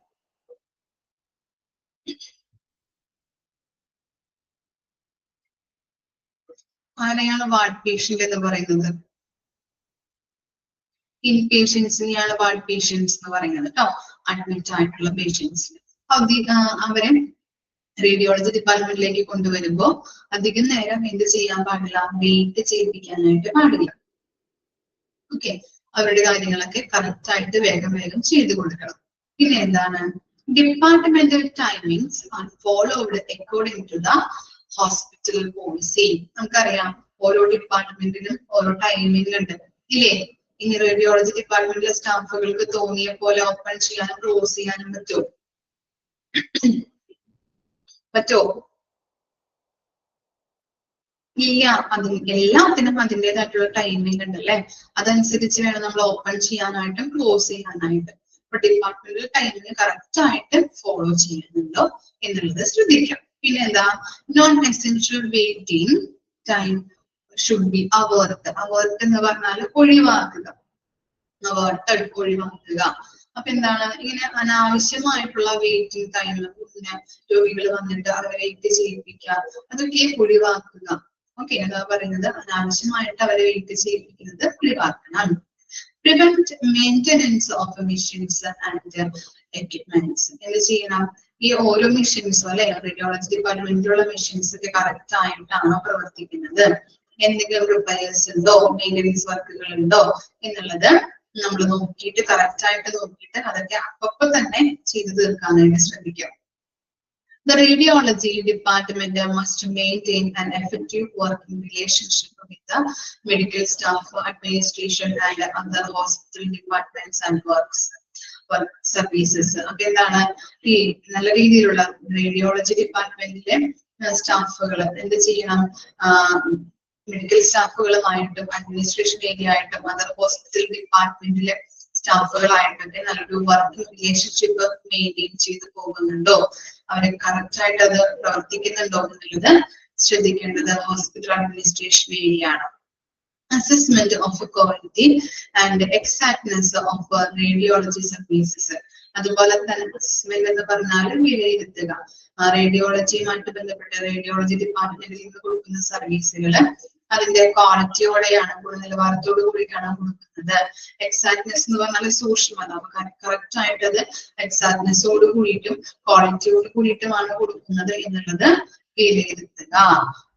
Speaker 1: ആരെയാണ് വാർഡ് പേഷ്യന്റ് എന്ന് പറയുന്നത്? ഇൻപേഷ്യൻസിനെയാണ് വാർഡ് പേഷ്യൻസ് എന്ന് പറയുന്നത് കേട്ടോ. അഡ്മിറ്റ് ആയിട്ടുള്ള പേഷ്യൻസിന് അവരെ റേഡിയോളജി ഡിപ്പാർട്ട്മെന്റിലേക്ക് കൊണ്ടുവരുമ്പോ അധികം നേരം എന്ത് ചെയ്യാൻ പാടില്ല? വെയിറ്റ് ചെയ്യിപ്പിക്കാനായിട്ട് പാടില്ല. ഓക്കെ, അവരുടെ കാര്യങ്ങളൊക്കെ കറക്റ്റ് ആയിട്ട് വേഗം ചെയ്തു കൊടുക്കണം. പിന്നെ എന്താണ്? Departmental timings are followed according to the hospital policy. നമുക്കറിയാം ഓരോ ഡിപ്പാർട്ട്മെന്റിനും ഓരോ ടൈമിംഗ് ഉണ്ട് ഇല്ലേ. ഇനി റേഡിയോളജി ഡിപ്പാർട്ട്മെന്റിലെ സ്റ്റാഫുകൾക്ക് തോന്നിയ പോലെ ഓപ്പൺ ചെയ്യാനും ക്ലോസ് ചെയ്യാനും പറ്റുമോ? ഇല്ല. എല്ലാത്തിനും അതിൻ്റെതായിട്ടുള്ള ടൈമിംഗ് ഉണ്ട് അല്ലെ. അതനുസരിച്ച് വേണം നമ്മൾ ഓപ്പൺ ചെയ്യാനായിട്ടും ക്ലോസ് ചെയ്യാനായിട്ടും. അപ്പൊ ഡിപ്പാർട്ട്മെന്റിൽ ടൈമിംഗ് കറക്റ്റ് ആയിട്ട് ഫോളോ ചെയ്യുന്നുണ്ടോ എന്നുള്ളത് ശ്രദ്ധിക്കാം. പിന്നെ എന്താ? Non essential waiting time should be avert. Avert എന്ന് പറഞ്ഞാൽ ഒഴിവാക്കുക. ഒഴിവാക്കുക. അപ്പൊ എന്താണ്? ഇങ്ങനെ അനാവശ്യമായിട്ടുള്ള വെയിറ്റിംഗ് ടൈമിൽ പിന്നെ രോഗികൾ വന്നിട്ട് അവരെ വെയിറ്റ് ചെയ്യിപ്പിക്കുക, അതൊക്കെ ഒഴിവാക്കുക. ഓക്കെ, അതാ പറയുന്നത് അനാവശ്യമായിട്ട് അവരെ വെയിറ്റ് ചെയ്യിപ്പിക്കുന്നത് ഒഴിവാക്കണം. Prevent maintenance of machines and equipments. എന്ത് ചെയ്യണം? ഈ ഓരോ മെഷീൻസും അല്ലെ, റേഡിയോളജി ഡിപ്പാർട്ട്മെന്റിലുള്ള മെഷീൻസ് ഒക്കെ കറക്റ്റ് ആയിട്ടാണോ പ്രവർത്തിക്കുന്നത്, എന്തെങ്കിലും റിപ്പയർസ് ഉണ്ടോ, മെയിൻ്റെനൻസ് വർക്കുകൾ ഉണ്ടോ എന്നുള്ളത് നമ്മൾ നോക്കിയിട്ട് കറക്റ്റ് ആയിട്ട് നോക്കിയിട്ട് അതൊക്കെ അപ്പൊ തന്നെ ചെയ്തു തീർക്കാനായിട്ട് ശ്രദ്ധിക്കാം. The radiology department must maintain an effective working relationship with the medical staff, administration and other hospital departments and work services. അപ്പൊ എന്താണ്? ഈ നല്ല രീതിയിലുള്ള റേഡിയോളജി ഡിപ്പാർട്ട്മെന്റിലെ സ്റ്റാഫുകൾ എന്ത് ചെയ്യണം? മെഡിക്കൽ സ്റ്റാഫുകളുമായിട്ടും അഡ്മിനിസ്ട്രേഷൻ ഏരിയ ആയിട്ടും അതർ ഹോസ്പിറ്റൽ ഡിപ്പാർട്ട്മെന്റിലെ സ്റ്റാഫുകളായിട്ടൊക്കെ നല്ലൊരു വർക്കിംഗ് റിലേഷൻഷിപ്പ് മെയിൻറ്റെയിൻ ചെയ്ത് പോകുന്നുണ്ടോ, അവരെ കറക്റ്റ് ആയിട്ട് അത് പ്രവർത്തിക്കുന്നുണ്ടോ എന്നുള്ളത് ശ്രദ്ധിക്കേണ്ടത് ഹോസ്പിറ്റൽ അഡ്മിനിസ്ട്രേഷൻ ഏരിയ ആണ്. Assessment of quality and exactness of radiology services. അതുപോലെ തന്നെ അസസ്മെന്റ് എന്ന് പറഞ്ഞാൽ വിലയിരുത്തുക. റേഡിയോളജിയുമായിട്ട് ബന്ധപ്പെട്ട റേഡിയോളജി ഡിപ്പാർട്ട്മെന്റിൽ നിന്ന് കൊടുക്കുന്ന സർവീസുകൾ അതിന്റെ ക്വാളിറ്റിയോടെയാണ്, ഗുണനിലവാരത്തോടു കൂടിയിട്ടാണ് കൊടുക്കുന്നത്. എക്സാക്ട്നെസ് എന്ന് പറഞ്ഞാൽ സൂക്ഷ്മത, കറക്റ്റ് ആയിട്ട് അത് എക്സാക്ട്നെസ്സോട് കൂടിയിട്ടും ക്വാളിറ്റിയോട് കൂടിയിട്ടുമാണ് കൊടുക്കുന്നത് എന്നുള്ളത് വിലയിരുത്തുക.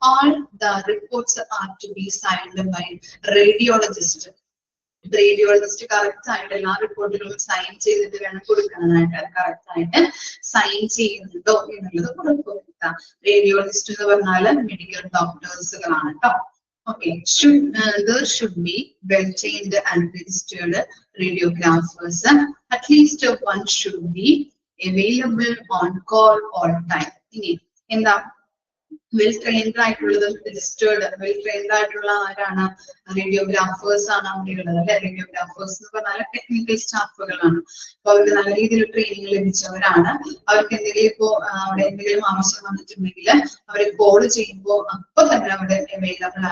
Speaker 1: All the reports are to be signed by radiologist. Radiologist correct ആയിട്ട് എല്ലാ റിപ്പോർട്ടുകളും സൈൻ ചെയ്തിട്ട് വേണം കൊടുക്കാനായിട്ട്. അത് കറക്റ്റ് ആയിട്ട് സൈൻ ചെയ്യുന്നുണ്ടോ എന്നുള്ളത് ഉറപ്പുവരുത്താം. റേഡിയോളജിസ്റ്റ് എന്ന് പറഞ്ഞാൽ മെഡിക്കൽ ഡോക്ടേഴ്സുകളാണ് കേട്ടോ. Okay, there should be well-trained and registered radiographers. At least one should be available on call all time. ഇനി എന്താ വെൽ ട്രെയിൻഡ് ആയിട്ടുള്ളത്, രജിസ്റ്റേർഡ് വെൽ ട്രെയിൻഡ് ആയിട്ടുള്ള ആരാണ്? റേഡിയോഗ്രാഫേഴ്സ് ആണ് അവിടെ ഉള്ളത് അല്ലെ. റേഡിയോഗ്രാഫേഴ്സ് എന്ന് പറഞ്ഞാൽ ടെക്നിക്കൽ സ്റ്റാഫുകളാണ്. അപ്പൊ അവർക്ക് നല്ല രീതിയിൽ ട്രെയിനിങ് ലഭിച്ചവരാണ്. അവർക്ക് എന്തെങ്കിലും ഇപ്പോ അവിടെ എന്തെങ്കിലും ആവശ്യം വന്നിട്ടുണ്ടെങ്കിൽ അവരെ കോൾ ചെയ്യുമ്പോൾ അപ്പൊ തന്നെ അവിടെ അവൈലബിൾ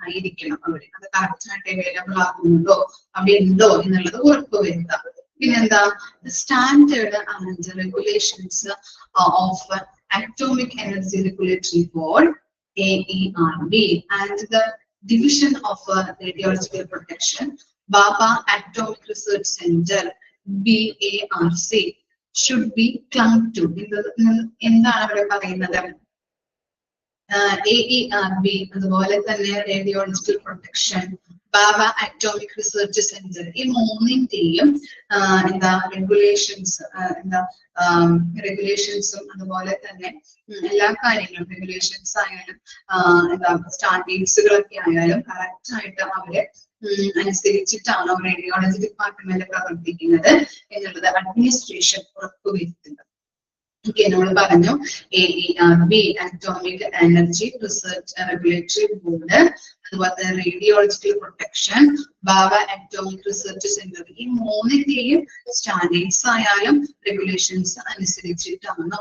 Speaker 1: ആയിരിക്കണം. അവര് അത് കറക്റ്റ് ആയിട്ട് അവൈലബിൾ ആകുന്നുണ്ടോ, അവിടെ ഉണ്ടോ എന്നുള്ളത് ഉറപ്പുവരുത്താം. പിന്നെന്താ, standard and regulations of Atomic Energy Regulatory Board (AERB) and the Division of Radiological Protection, Baba Atomic Research Center (BARC) should be clung to. എന്താണ് അവിടെ പറയുന്നത്? AERB അതുപോലെ തന്നെ റേഡിയോളജിക്കൽ പ്രൊട്ടക്ഷൻ, ബാബ അറ്റോമിക് റിസർച്ച് സെന്റർ, ഈ മൂന്നിന്റെയും എന്താ റെഗുലേഷൻസും അതുപോലെ തന്നെ എല്ലാ കാര്യങ്ങളും റെഗുലേഷൻസ് ആയാലും എന്താ സ്റ്റാൻഡേർഡ്സുകളൊക്കെ ആയാലും കറക്റ്റ് ആയിട്ട് അവരെ അനുസരിച്ചിട്ടാണ് റേഡിയോളജി ഡിപ്പാർട്ട്മെന്റ് പ്രവർത്തിക്കുന്നത് എന്നുള്ളത് അഡ്മിനിസ്ട്രേഷൻ ഉറപ്പുവരുത്തുക. ഓക്കെ, നമ്മൾ പറഞ്ഞു AERB atomic energy research regulatory board, അതുപോലെ തന്നെ റേഡിയോളജിക്കൽ പ്രൊട്ടക്ഷൻ, ബാബ അറ്റോമിക് റിസർച്ച് സെന്റർ, ഈ മൂന്നിന്റെയും സ്റ്റാൻഡേർഡ്സ് ആയാലും റെഗുലേഷൻസ് അനുസരിച്ചിട്ടാണോ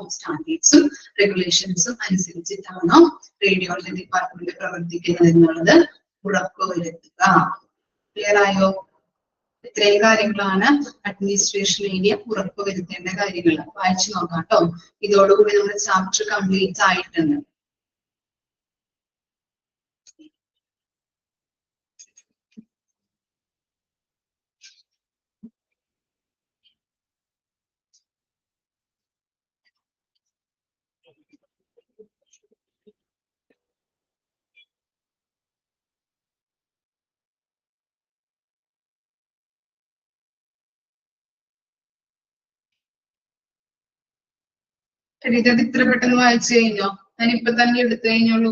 Speaker 1: അനുസരിച്ചിട്ടാണോ റേഡിയോളജി ഡിപ്പാർട്ട്മെന്റ് പ്രവർത്തിക്കുന്നത് എന്നുള്ളത് ഉറപ്പുവരുത്തുക. ക്ലിയർ ആയോ? ഇത്രയും കാര്യങ്ങളാണ് അഡ്മിനിസ്ട്രേഷൻ ഏരിയ ഉറപ്പുവരുത്തേണ്ട കാര്യങ്ങൾ. വായിച്ചു നോക്കാം കേട്ടോ. ഇതോടുകൂടി നമ്മുടെ ചാപ്റ്റർ കംപ്ലീറ്റ് ആയിട്ടുണ്ട്. ഇത് ഇത്ര പെട്ടെന്ന് വായിച്ചു കഴിഞ്ഞോ? ഞാൻ ഇപ്പൊ തന്നെ എടുത്തു കഴിഞ്ഞോളൂ.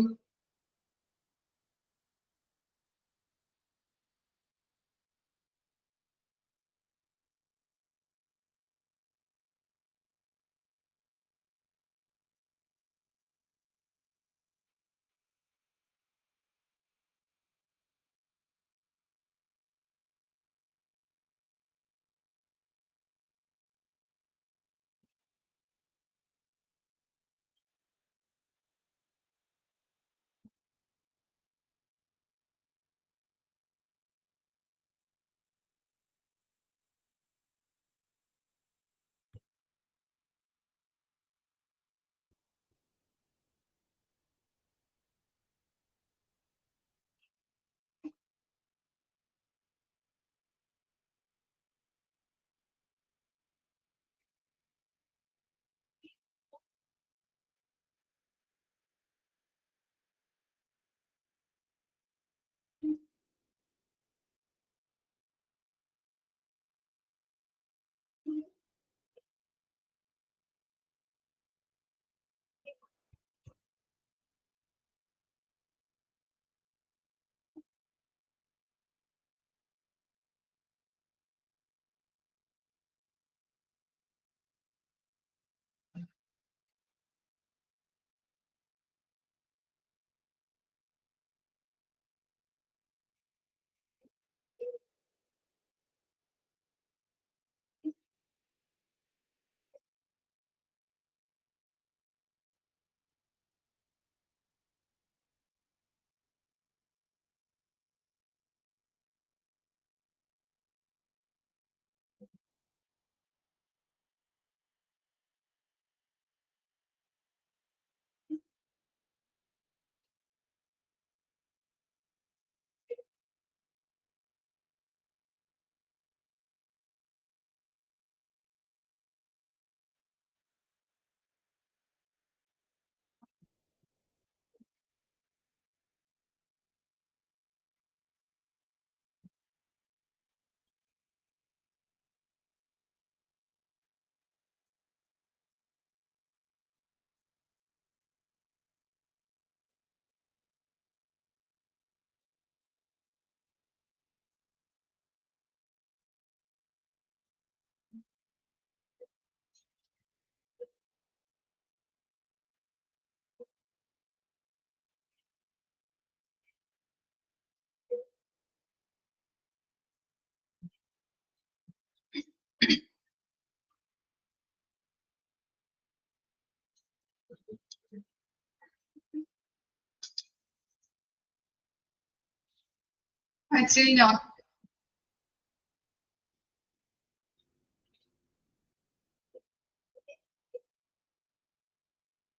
Speaker 1: അച്ഛനോ?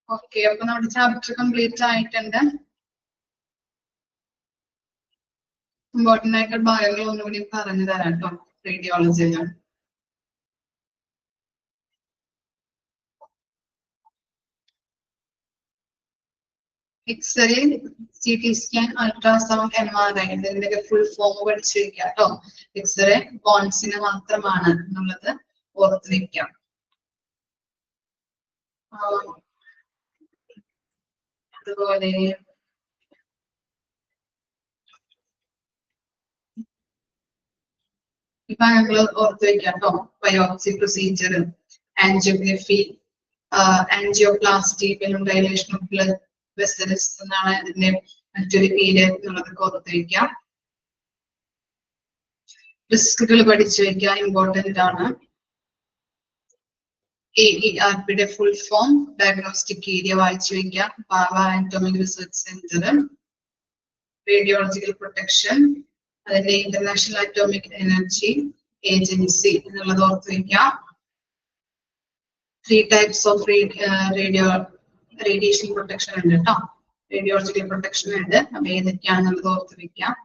Speaker 1: ഓക്കെ, അപ്പൊ നമ്മുടെ ചാപ്റ്റർ കംപ്ലീറ്റ് ആയിട്ടുണ്ട്. ഇമ്പോർട്ടന്റ് ആയിട്ടുള്ള ഭാഗങ്ങൾ ഒന്നുകൂടി പറഞ്ഞു തരാം കേട്ടോ റേഡിയോളജിയിലാണ്. X-ray, C T scan, ultrasound, MRI ഇതിന്റെയൊക്കെ ഫുൾ ഫോം പഠിച്ചിരിക്കുക കേട്ടോ. എക്സ്റേ ബോൺസിന് മാത്രമാണ് എന്നുള്ളത് ഓർത്ത് വെക്കാം. അതുപോലെ ഇപ്പൊ ഞങ്ങൾ ഓർത്ത് വെക്കാം കേട്ടോ. Biopsy procedure, angiography, angioplasty, dilation of blood vessels എന്നാണ് ഇതിന്റെ മറ്റൊരു പേര് എന്നുള്ളതൊക്കെ ഓർത്ത് വെക്കാം. റിസ്കുകൾ പഠിച്ചു വെക്കാൻ ഇമ്പോർട്ടന്റ് ആണ്. AERPയുടെ ഫുൾ ഫോം ഡയഗ്നോസ്റ്റിക് ഏരിയ വായിച്ചു വെക്കാം. പാവ ആന്റോമിക് റിസർച്ച് സെന്റർ, റേഡിയോളജിക്കൽ പ്രൊട്ടക്ഷൻ, അതിന്റെ ഇന്റർനാഷണൽ അറ്റോമിക് എനർജി ഏജൻസി എന്നുള്ളത് ഓർത്ത് വെക്കാം. 3 types of radiation protection ഉണ്ട് കേട്ടോ. റേഡിയോളജിക്കൽ പ്രൊട്ടക്ഷൻ ഉണ്ട്. അപ്പൊ ഏതൊക്കെയാണെന്നുള്ളത് ഓർത്ത് വെക്കാം.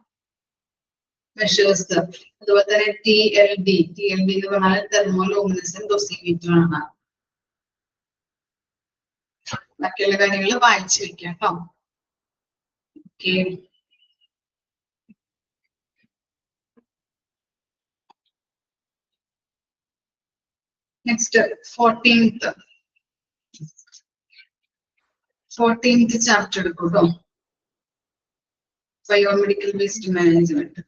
Speaker 1: മെഷേഴ്സ്, അതുപോലെ തന്നെ TLD എന്ന് പറഞ്ഞാൽ തെർമോലൂമിനസെന്റ് ഡോസിമീറ്റർ ആണ്. ബാക്കിയുള്ള കാര്യങ്ങൾ വായിച്ചു വെക്കാം കേട്ടോ. ഓക്കെ, നെക്സ്റ്റ് 14th ചാപ്റ്റർ എടുക്കൂട്ടോ. Biomedical waste management.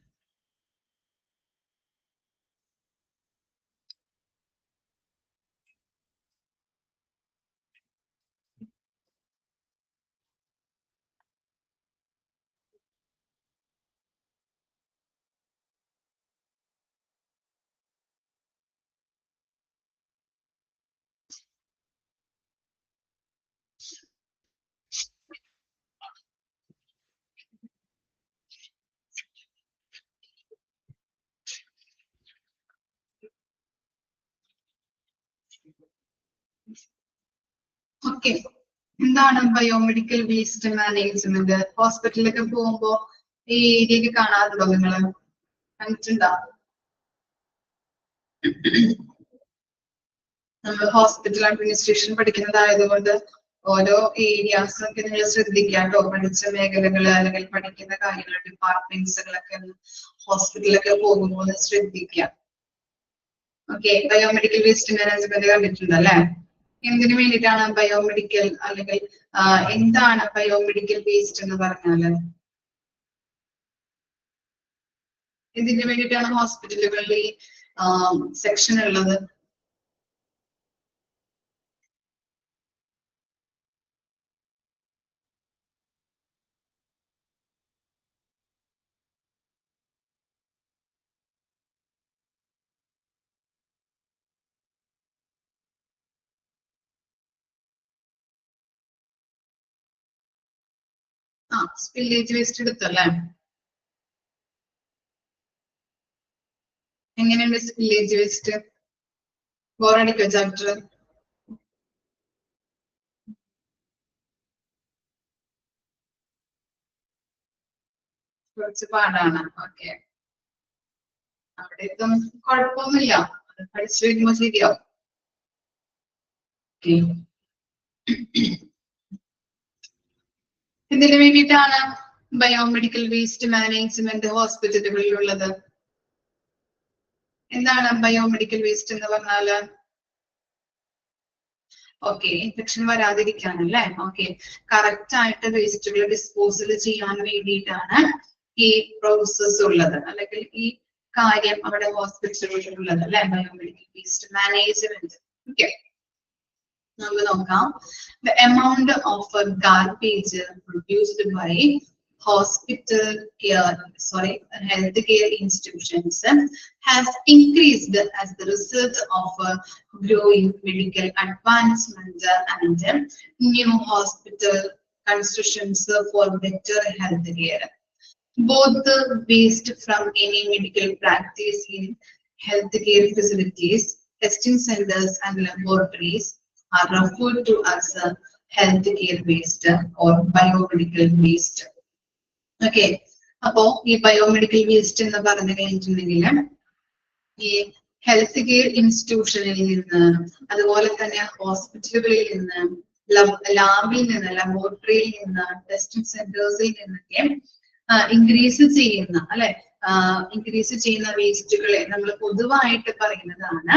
Speaker 1: ഓക്കെ, എന്താണ് ബയോമെഡിക്കൽ വേസ്റ്റ് മാനേജ്മെന്റ്? ഹോസ്പിറ്റലിലൊക്കെ പോകുമ്പോ ഈ ഏരിയക്ക് കാണാറുണ്ടോ നിങ്ങള്? കണ്ടിട്ടുണ്ടോ? നമ്മൾ ഹോസ്പിറ്റൽ അഡ്മിനിസ്ട്രേഷൻ പഠിക്കുന്നതായതുകൊണ്ട് ഓരോ ഏരിയാസും ഒക്കെ നിങ്ങൾ ശ്രദ്ധിക്കാം കേട്ടോ. പഠിച്ച മേഖലകള് അല്ലെങ്കിൽ പഠിക്കുന്ന കാര്യങ്ങൾ, ഡിപ്പാർട്ട്മെന്റ്സുകളൊക്കെ ഹോസ്പിറ്റലിലൊക്കെ പോകുമ്പോൾ ശ്രദ്ധിക്കാം. ഓക്കെ, ബയോമെഡിക്കൽ വേസ്റ്റ് മാനേജ്മെന്റ് കണ്ടിട്ടുണ്ടല്ലേ? എന്തിനു വേണ്ടിയിട്ടാണ് ബയോമെഡിക്കൽ, അല്ലെങ്കിൽ എന്താണ് ബയോമെഡിക്കൽ വേസ്റ്റ് എന്ന് പറഞ്ഞാല്? എന്തിനു വേണ്ടിയിട്ടാണ് ഹോസ്പിറ്റലുകളിൽ ഈ സെക്ഷൻ ഉള്ളത്? സ്പില്ലേജ് വേസ്റ്റ് എടുത്തല്ലേ? എങ്ങനെയുണ്ട് സ്പില്ലേജ് വേസ്റ്റ്? ബോറടിക്കോ ചാപ്റ്റർ? കുറച്ച് പാടാണ്. ഓക്കെ, അവിടെ ഇതും കുഴപ്പമൊന്നുമില്ല, പഠിച്ചു വരുമ്പോ ശരിയാവും. ഇതിനു വേണ്ടിയിട്ടാണ് ബയോമെഡിക്കൽ വേസ്റ്റ് മാനേജ്മെന്റ് ഹോസ്പിറ്റലുകളിൽ ഉള്ളത്. എന്താണ് ബയോമെഡിക്കൽ വേസ്റ്റ് എന്ന് പറഞ്ഞാല്? ഓക്കെ, ഇൻഫെക്ഷൻ വരാതിരിക്കാനല്ലേ? ഓക്കെ, കറക്റ്റ് ആയിട്ട് വേസ്റ്റുകൾ ഡിസ്പോസൽ ചെയ്യാൻ വേണ്ടിയിട്ടാണ് ഈ പ്രോസസ് ഉള്ളത്, അല്ലെങ്കിൽ ഈ കാര്യം അവിടെ ഹോസ്പിറ്റലുകളിൽ ഉള്ളത് അല്ലെ? Biomedical waste management. ഓക്കെ, നമുക്ക് നോക്കാം. The amount of garbage produced by healthcare institutions has increased as the result of growing medical advancement and new hospital constructions for better healthcare. Both the waste from any medical practice in healthcare facilities, testing centers, and laboratories are referred to as healthcare waste or biomedical waste. Okay. അപ്പോ ഈ biomedical waste എന്ന് പറഞ്ഞു കഴിഞ്ഞിട്ടുണ്ടെങ്കിൽ ഈ health care ഇൻസ്റ്റിറ്റ്യൂഷനിൽ നിന്ന്, അതുപോലെ തന്നെ ഹോസ്പിറ്റലുകളിൽ നിന്ന്, ലാബിൽ നിന്ന്, ലബോറട്ടറിയിൽ നിന്ന്, ടെസ്റ്റിംഗ് സെന്റേഴ്സിൽ നിന്നൊക്കെ ഇൻക്രീസ് ചെയ്യുന്ന ഇൻക്രീസ് ചെയ്യുന്ന വേസ്റ്റുകളെ നമ്മൾ പൊതുവായിട്ട് പറയുന്നതാണ്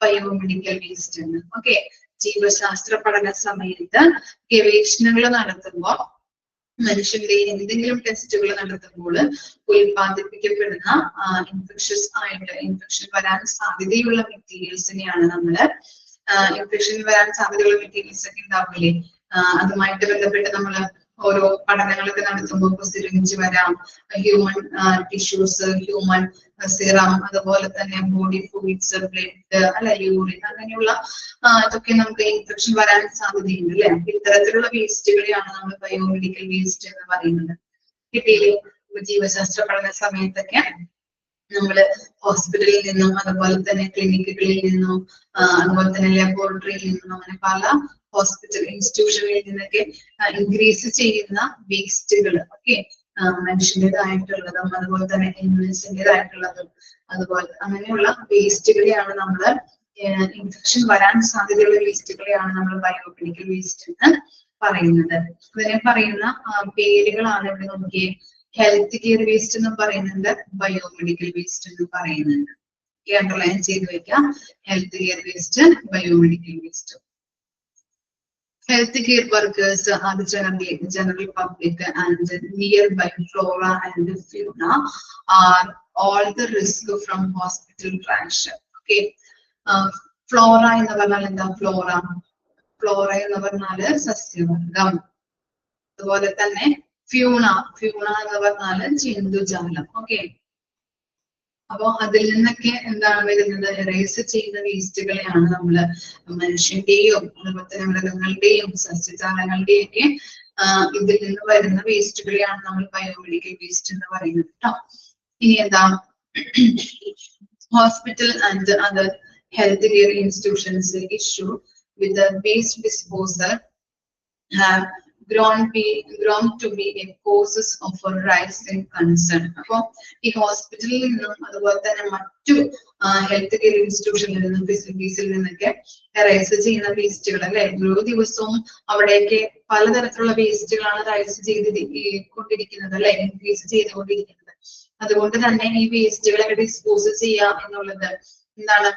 Speaker 1: ബയോമെഡിക്കൽ വേസ്റ്റ് എന്ന്. ഓക്കെ. ജീവശാസ്ത്ര പഠന സമയത്ത് ഗവേഷണങ്ങൾ നടത്തുമ്പോൾ, മനുഷ്യന്റെ എന്തെങ്കിലും ടെസ്റ്റുകൾ നടത്തുമ്പോൾ ഉൽപ്പാദിപ്പിക്കപ്പെടുന്ന ഇൻഫെക്ഷൻ വരാൻ സാധ്യതയുള്ള മെറ്റീരിയൽസിനെയാണ് നമ്മള് ഇൻഫെക്ഷൻ വരാൻ സാധ്യതയുള്ള മെറ്റീരിയൽസ് ഒക്കെ ഉണ്ടാവില്ലേ, അതുമായിട്ട് ബന്ധപ്പെട്ട് നമ്മൾ ഓരോ പഠനങ്ങളൊക്കെ നടത്തുമ്പോൾ സിറിഞ്ച് വരാം, ഹ്യൂമൻ ടിഷ്യൂസ്, ഹ്യൂമൻ സിറം, അതുപോലെ തന്നെ ബോഡി ഫ്ലൂയിഡ്സ്, ബ്ലഡ്, യൂറിൻ, അങ്ങനെയുള്ള ഇതൊക്കെ നമുക്ക് ഇൻഫെക്ഷൻ വരാൻ സാധ്യതയുണ്ട് അല്ലെ. ഇത്തരത്തിലുള്ള വേസ്റ്റുകളെയാണ് നമ്മൾ ബയോമെഡിക്കൽ വേസ്റ്റ് എന്ന് പറയുന്നത്. കിട്ടിയില്ലേ? ജീവശാസ്ത്ര പഠന സമയത്തൊക്കെ നമ്മള് ഹോസ്പിറ്റലിൽ നിന്നും, അതുപോലെ തന്നെ ക്ലിനിക്കുകളിൽ നിന്നും, അതുപോലെ തന്നെ ലബോറട്ടറിയിൽ നിന്നും, അങ്ങനെ പല ഹോസ്പിറ്റൽ ഇൻസ്റ്റിറ്റ്യൂഷനിൽ നിന്നൊക്കെ ഇൻക്രീസ് ചെയ്യുന്ന വേസ്റ്റുകൾ, ഓക്കെ, മനുഷ്യൻ്റെതായിട്ടുള്ളതും അതുപോലെ തന്നെ ഇൻവെൻസിൻ്റെതായിട്ടുള്ളതും അതുപോലെ അങ്ങനെയുള്ള വേസ്റ്റുകളെയാണ് നമ്മള് ഇൻഫെക്ഷൻ വരാൻ സാധ്യതയുള്ള വേസ്റ്റുകളെയാണ് നമ്മൾ ബയോമെഡിക്കൽ വേസ്റ്റ് എന്ന് പറയുന്നത്. ഇതിനെ പറയുന്ന പേരുകളാണ് ഇവിടെ നോക്കിയേ. ഹെൽത്ത് കെയർ വേസ്റ്റ് എന്ന് പറയുന്നുണ്ട്, ബയോമെഡിക്കൽ വേസ്റ്റ് എന്ന് പറയുന്നുണ്ട്. അണ്ടർലൈൻ ചെയ്ത് വെക്കാം. Health care waste, biomedical waste. Healthcare workers are the general public and nearby flora and fauna are all the risk from hospital trash. Okay. Flora എന്ന് പറഞ്ഞാൽ എന്താ? Flora എന്ന് പറഞ്ഞാല് സസ്യവർഗം. അതുപോലെ തന്നെ ഫ്യൂണ എന്ന് പറഞ്ഞാല് ജന്തുജാലം. ഓക്കെ. അപ്പൊ അതിൽ നിന്നൊക്കെ എന്താണ് വരുന്നത്? എറേസ് ചെയ്യുന്ന വേസ്റ്റുകളെയാണ് നമ്മള് മനുഷ്യന്റെയും അതുപോലെ തന്നെ മൃഗങ്ങളുടെയും സസ്യജാലങ്ങളുടെയും ഒക്കെ ഇതിൽ നിന്ന് വരുന്ന വേസ്റ്റുകളെയാണ് നമ്മൾ ബയോമെഡിക്കൽ വേസ്റ്റ് എന്ന് പറയുന്നത് കേട്ടോ. ഇനി എന്താ? Hospital and other health care institutions issue with the waste disposal have grown to be a causes of a rise in concern. അപ്പൊ ഈ ഹോസ്പിറ്റലിൽ നിന്നും അതുപോലെ തന്നെ മറ്റു ഹെൽത്ത് കെയർ ഇൻസ്റ്റിറ്റ്യൂഷനിൽ നിന്നും ഫെസിലിറ്റീസിൽ നിന്നൊക്കെ റൈസ് ചെയ്യുന്ന വേസ്റ്റുകൾ അല്ലെ, ഓരോ ദിവസവും അവിടേക്ക് പലതരത്തിലുള്ള വേസ്റ്റുകളാണ് റൈസ് കൊണ്ടിരിക്കുന്നത് അല്ലെ, ഇൻക്രീസ് ചെയ്തുകൊണ്ടിരിക്കുന്നത്. അതുകൊണ്ട് തന്നെ ഈ വേസ്റ്റുകളൊക്കെ ഡിസ്പോസ് ചെയ്യുക എന്നുള്ളത് എന്താണ്?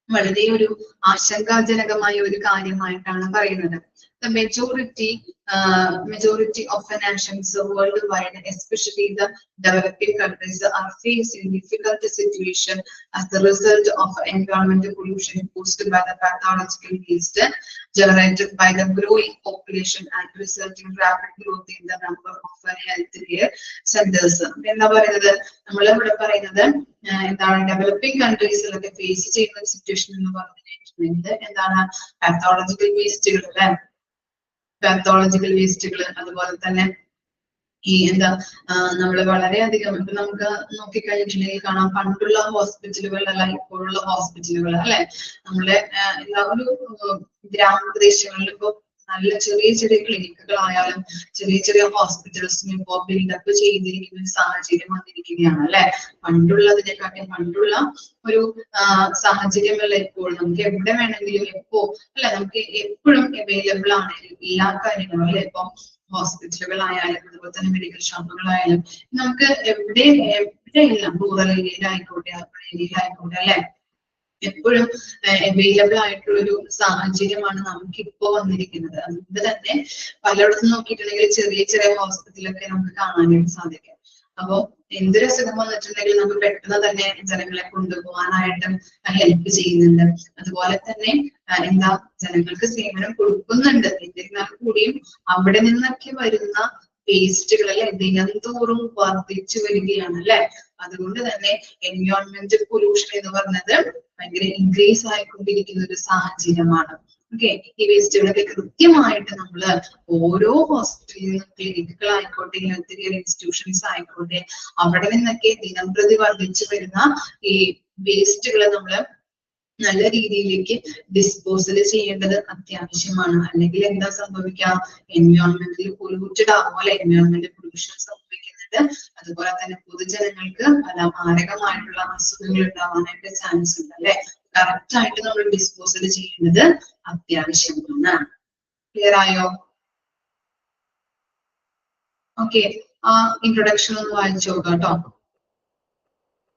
Speaker 1: വളരെ ഒരു ആശങ്കാജനകമായ ഒരു കാര്യമായിട്ടാണ് പറയുന്നത്. The majority of nations worldwide, especially the developing countries, are facing difficult situation as the result of environmental pollution caused by the pathological waste generated by the growing population and resulting rapid growth in the number of health care centers. എന്താ പറയുന്നത്? നമ്മളിവിടെ പറയുന്നത് എന്താണ്? Developing കൺട്രീസിലൊക്കെ face ചെയ്യുന്ന situation എന്ന് പറഞ്ഞിട്ടുണ്ടെങ്കിൽ എന്താണ്? Pathological വേസ്റ്റുകൾ അല്ലെ, പാത്തോളജിക്കൽ വേസ്റ്റുകൾ. അതുപോലെ തന്നെ ഈ എന്താ നമ്മള് വളരെയധികം ഇപ്പൊ നമുക്ക് നോക്കിക്കഴിഞ്ഞിട്ടുണ്ടെങ്കിൽ കാണാം, പണ്ടുള്ള ഹോസ്പിറ്റലുകളല്ല ഇപ്പോഴുള്ള ഹോസ്പിറ്റലുകൾ അല്ലെ. നമ്മളെ എല്ലാ ഒരു ഗ്രാമപ്രദേശങ്ങളിൽ ഇപ്പൊ നല്ല ചെറിയ ചെറിയ ക്ലിനിക്കുകളായാലും ചെറിയ ചെറിയ ഹോസ്പിറ്റൽസിന് ഇപ്പോ ബിൽഡപ്പ് ചെയ്തിരിക്കുന്ന ഒരു സാഹചര്യം വന്നിരിക്കുകയാണ് അല്ലെ. പണ്ടുള്ളതിനെക്കാട്ടി പണ്ടുള്ള ഒരു സാഹചര്യമല്ല ഇപ്പോൾ. നമുക്ക് എവിടെ വേണമെങ്കിലും എപ്പോ അല്ലെ, നമുക്ക് എപ്പോഴും അവൈലബിൾ ആണ് എല്ലാ കാര്യങ്ങളും അല്ലെ. ഇപ്പൊ ഹോസ്പിറ്റലുകളായാലും അതുപോലെ തന്നെ മെഡിക്കൽ ഷോപ്പുകളായാലും നമുക്ക് എവിടെയെല്ലാം റൂറൽ ഏരിയയിലായിക്കോട്ടെ അർബൻ ഏരിയയിലായിക്കോട്ടെ അല്ലെ, എപ്പോഴും അവൈലബിൾ ആയിട്ടുള്ള ഒരു സാഹചര്യമാണ് നമുക്ക് ഇപ്പോ വന്നിരിക്കുന്നത്. അതുകൊണ്ട് തന്നെ പലയിടത്തും നോക്കിയിട്ടുണ്ടെങ്കിൽ ചെറിയ ചെറിയ ഹോസ്പിറ്റലൊക്കെ നമുക്ക് കാണാനായിട്ട് സാധിക്കും. അപ്പോ എന്തൊരു അസുഖം വന്നിട്ടുണ്ടെങ്കിൽ നമുക്ക് പെട്ടെന്ന് തന്നെ ജനങ്ങളെ കൊണ്ടുപോകാനായിട്ടും ഹെൽപ്പ് ചെയ്യുന്നുണ്ട്. അതുപോലെ തന്നെ എന്താ ജനങ്ങൾക്ക് സേവനം കൊടുക്കുന്നുണ്ട്. എന്നിരുന്നാൽ കൂടിയും അവിടെ നിന്നൊക്കെ വരുന്ന വേസ്റ്റുകളല്ലേ ദിനംതോറും വർദ്ധിച്ചു വരികയാണ് അല്ലെ. അതുകൊണ്ട് തന്നെ എൻവയോൺമെന്റൽ പൊല്യൂഷൻ എന്ന് പറഞ്ഞത് ഭയങ്കര ഇൻക്രീസ് ആയിക്കൊണ്ടിരിക്കുന്ന ഒരു സാഹചര്യമാണ്. ഓക്കെ, ഈ വേസ്റ്റുകളൊക്കെ കൃത്യമായിട്ട് നമ്മൾ ഓരോ ഹോസ്പിറ്റലിലും ക്ലിനിക്കുകളായിക്കോട്ടെ ഹെൽത്ത് കെയർ ഇൻസ്റ്റിറ്റ്യൂഷൻസ് ആയിക്കോട്ടെ അവിടെ നിന്നൊക്കെ ദിനംപ്രതി വർദ്ധിച്ചു വരുന്ന ഈ വേസ്റ്റുകൾ നമ്മൾ നല്ല രീതിയിലേക്ക് ഡിസ്പോസൽ ചെയ്യേണ്ടത് അത്യാവശ്യമാണ്. അല്ലെങ്കിൽ എന്താ സംഭവിക്കുക, എൻവയോൺമെന്റിൽ പൊല്യൂട്ടഡ് ആകുമ്പോൾ എൻവയോൺമെന്റൽ പൊല്യൂഷൻ സംഭവിക്കുന്നുണ്ട്. അതുപോലെ തന്നെ പൊതുജനങ്ങൾക്ക് പല മാരകമായിട്ടുള്ള അസുഖങ്ങൾ ഉണ്ടാവാനായിട്ട് ചാൻസ് ഉണ്ട് അല്ലെ. കറക്റ്റ് ആയിട്ട് നമ്മൾ ഡിസ്പോസൽ ചെയ്യേണ്ടത് അത്യാവശ്യമാണ്. ക്ലിയർ ആയോ? ഓക്കെ, ആ ഇൻട്രൊഡക്ഷൻ ഒന്ന് വായിച്ചു നോക്കാം കേട്ടോ.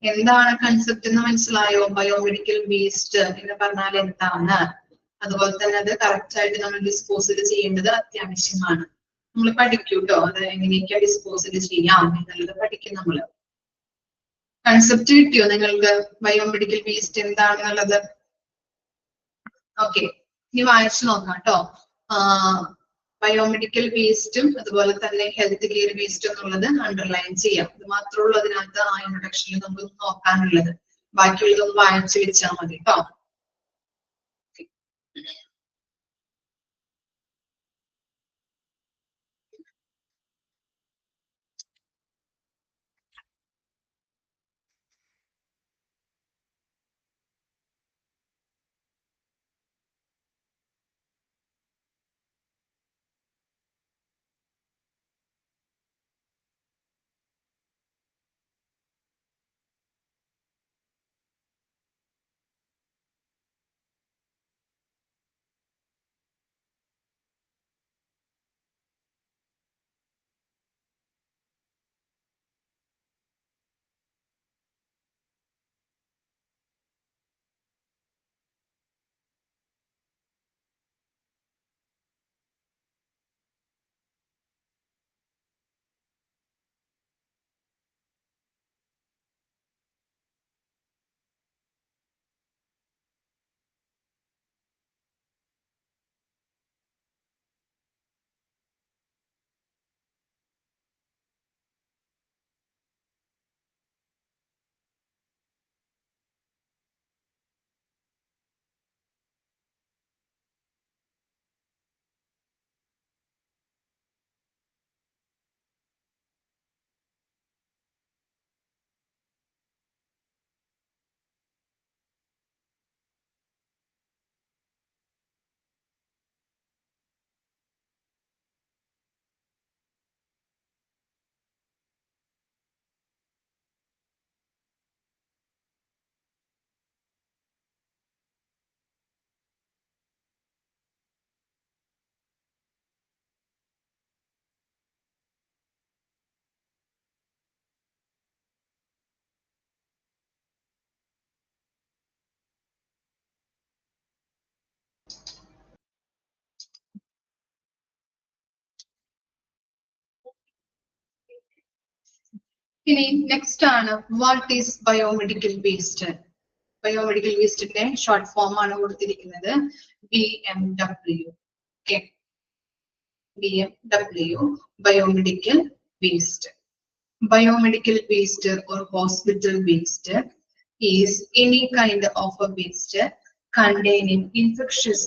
Speaker 1: എന്താണ് കൺസെപ്റ്റ് എന്ന് മനസ്സിലായോ? ബയോമെഡിക്കൽ വേസ്റ്റ് എന്ന് പറഞ്ഞാൽ എന്താണ്, അതുപോലെ തന്നെ അത് കറക്റ്റ് ആയിട്ട് നമ്മൾ ഡിസ്പോസൽ ചെയ്യേണ്ടത് അത്യാവശ്യമാണ്. നമ്മൾ പഠിക്കും കേട്ടോ, അത് എങ്ങനെയൊക്കെ ഡിസ്പോസൽ ചെയ്യാം എന്നുള്ളത് പഠിക്കും നമ്മള്. കൺസെപ്റ്റ് കിട്ടിയോ നിങ്ങൾക്ക്? ബയോമെഡിക്കൽ വേസ്റ്റ് എന്താണെന്നുള്ളത്. ഓക്കെ, ഇനി വായിച്ചു നോക്കാം കേട്ടോ. ബയോമെഡിക്കൽ വേസ്റ്റും അതുപോലെ തന്നെ ഹെൽത്ത് കെയർ വേസ്റ്റ് എന്നുള്ളത് അണ്ടർലൈൻ ചെയ്യാം. ഇത് മാത്രമുള്ളൂ അതിനകത്ത് ആ ഇൻട്രൊഡക്ഷനിൽ നമുക്ക് നോക്കാനുള്ളത്. ബാക്കിയുള്ളതൊന്ന് വായിച്ചു വെച്ചാൽ മതി കേട്ടോ. ഇനി നെക്സ്റ്റ് ആണ് what is biomedical waste. Biomedical വേസ്റ്റിന്റെ ഷോർട്ട് ഫോം ആണ് കൊടുത്തിരിക്കുന്നത് BMW. Okay, BMW, biomedical waste. Biomedical waste or hospital waste is any kind of a waste containing infectious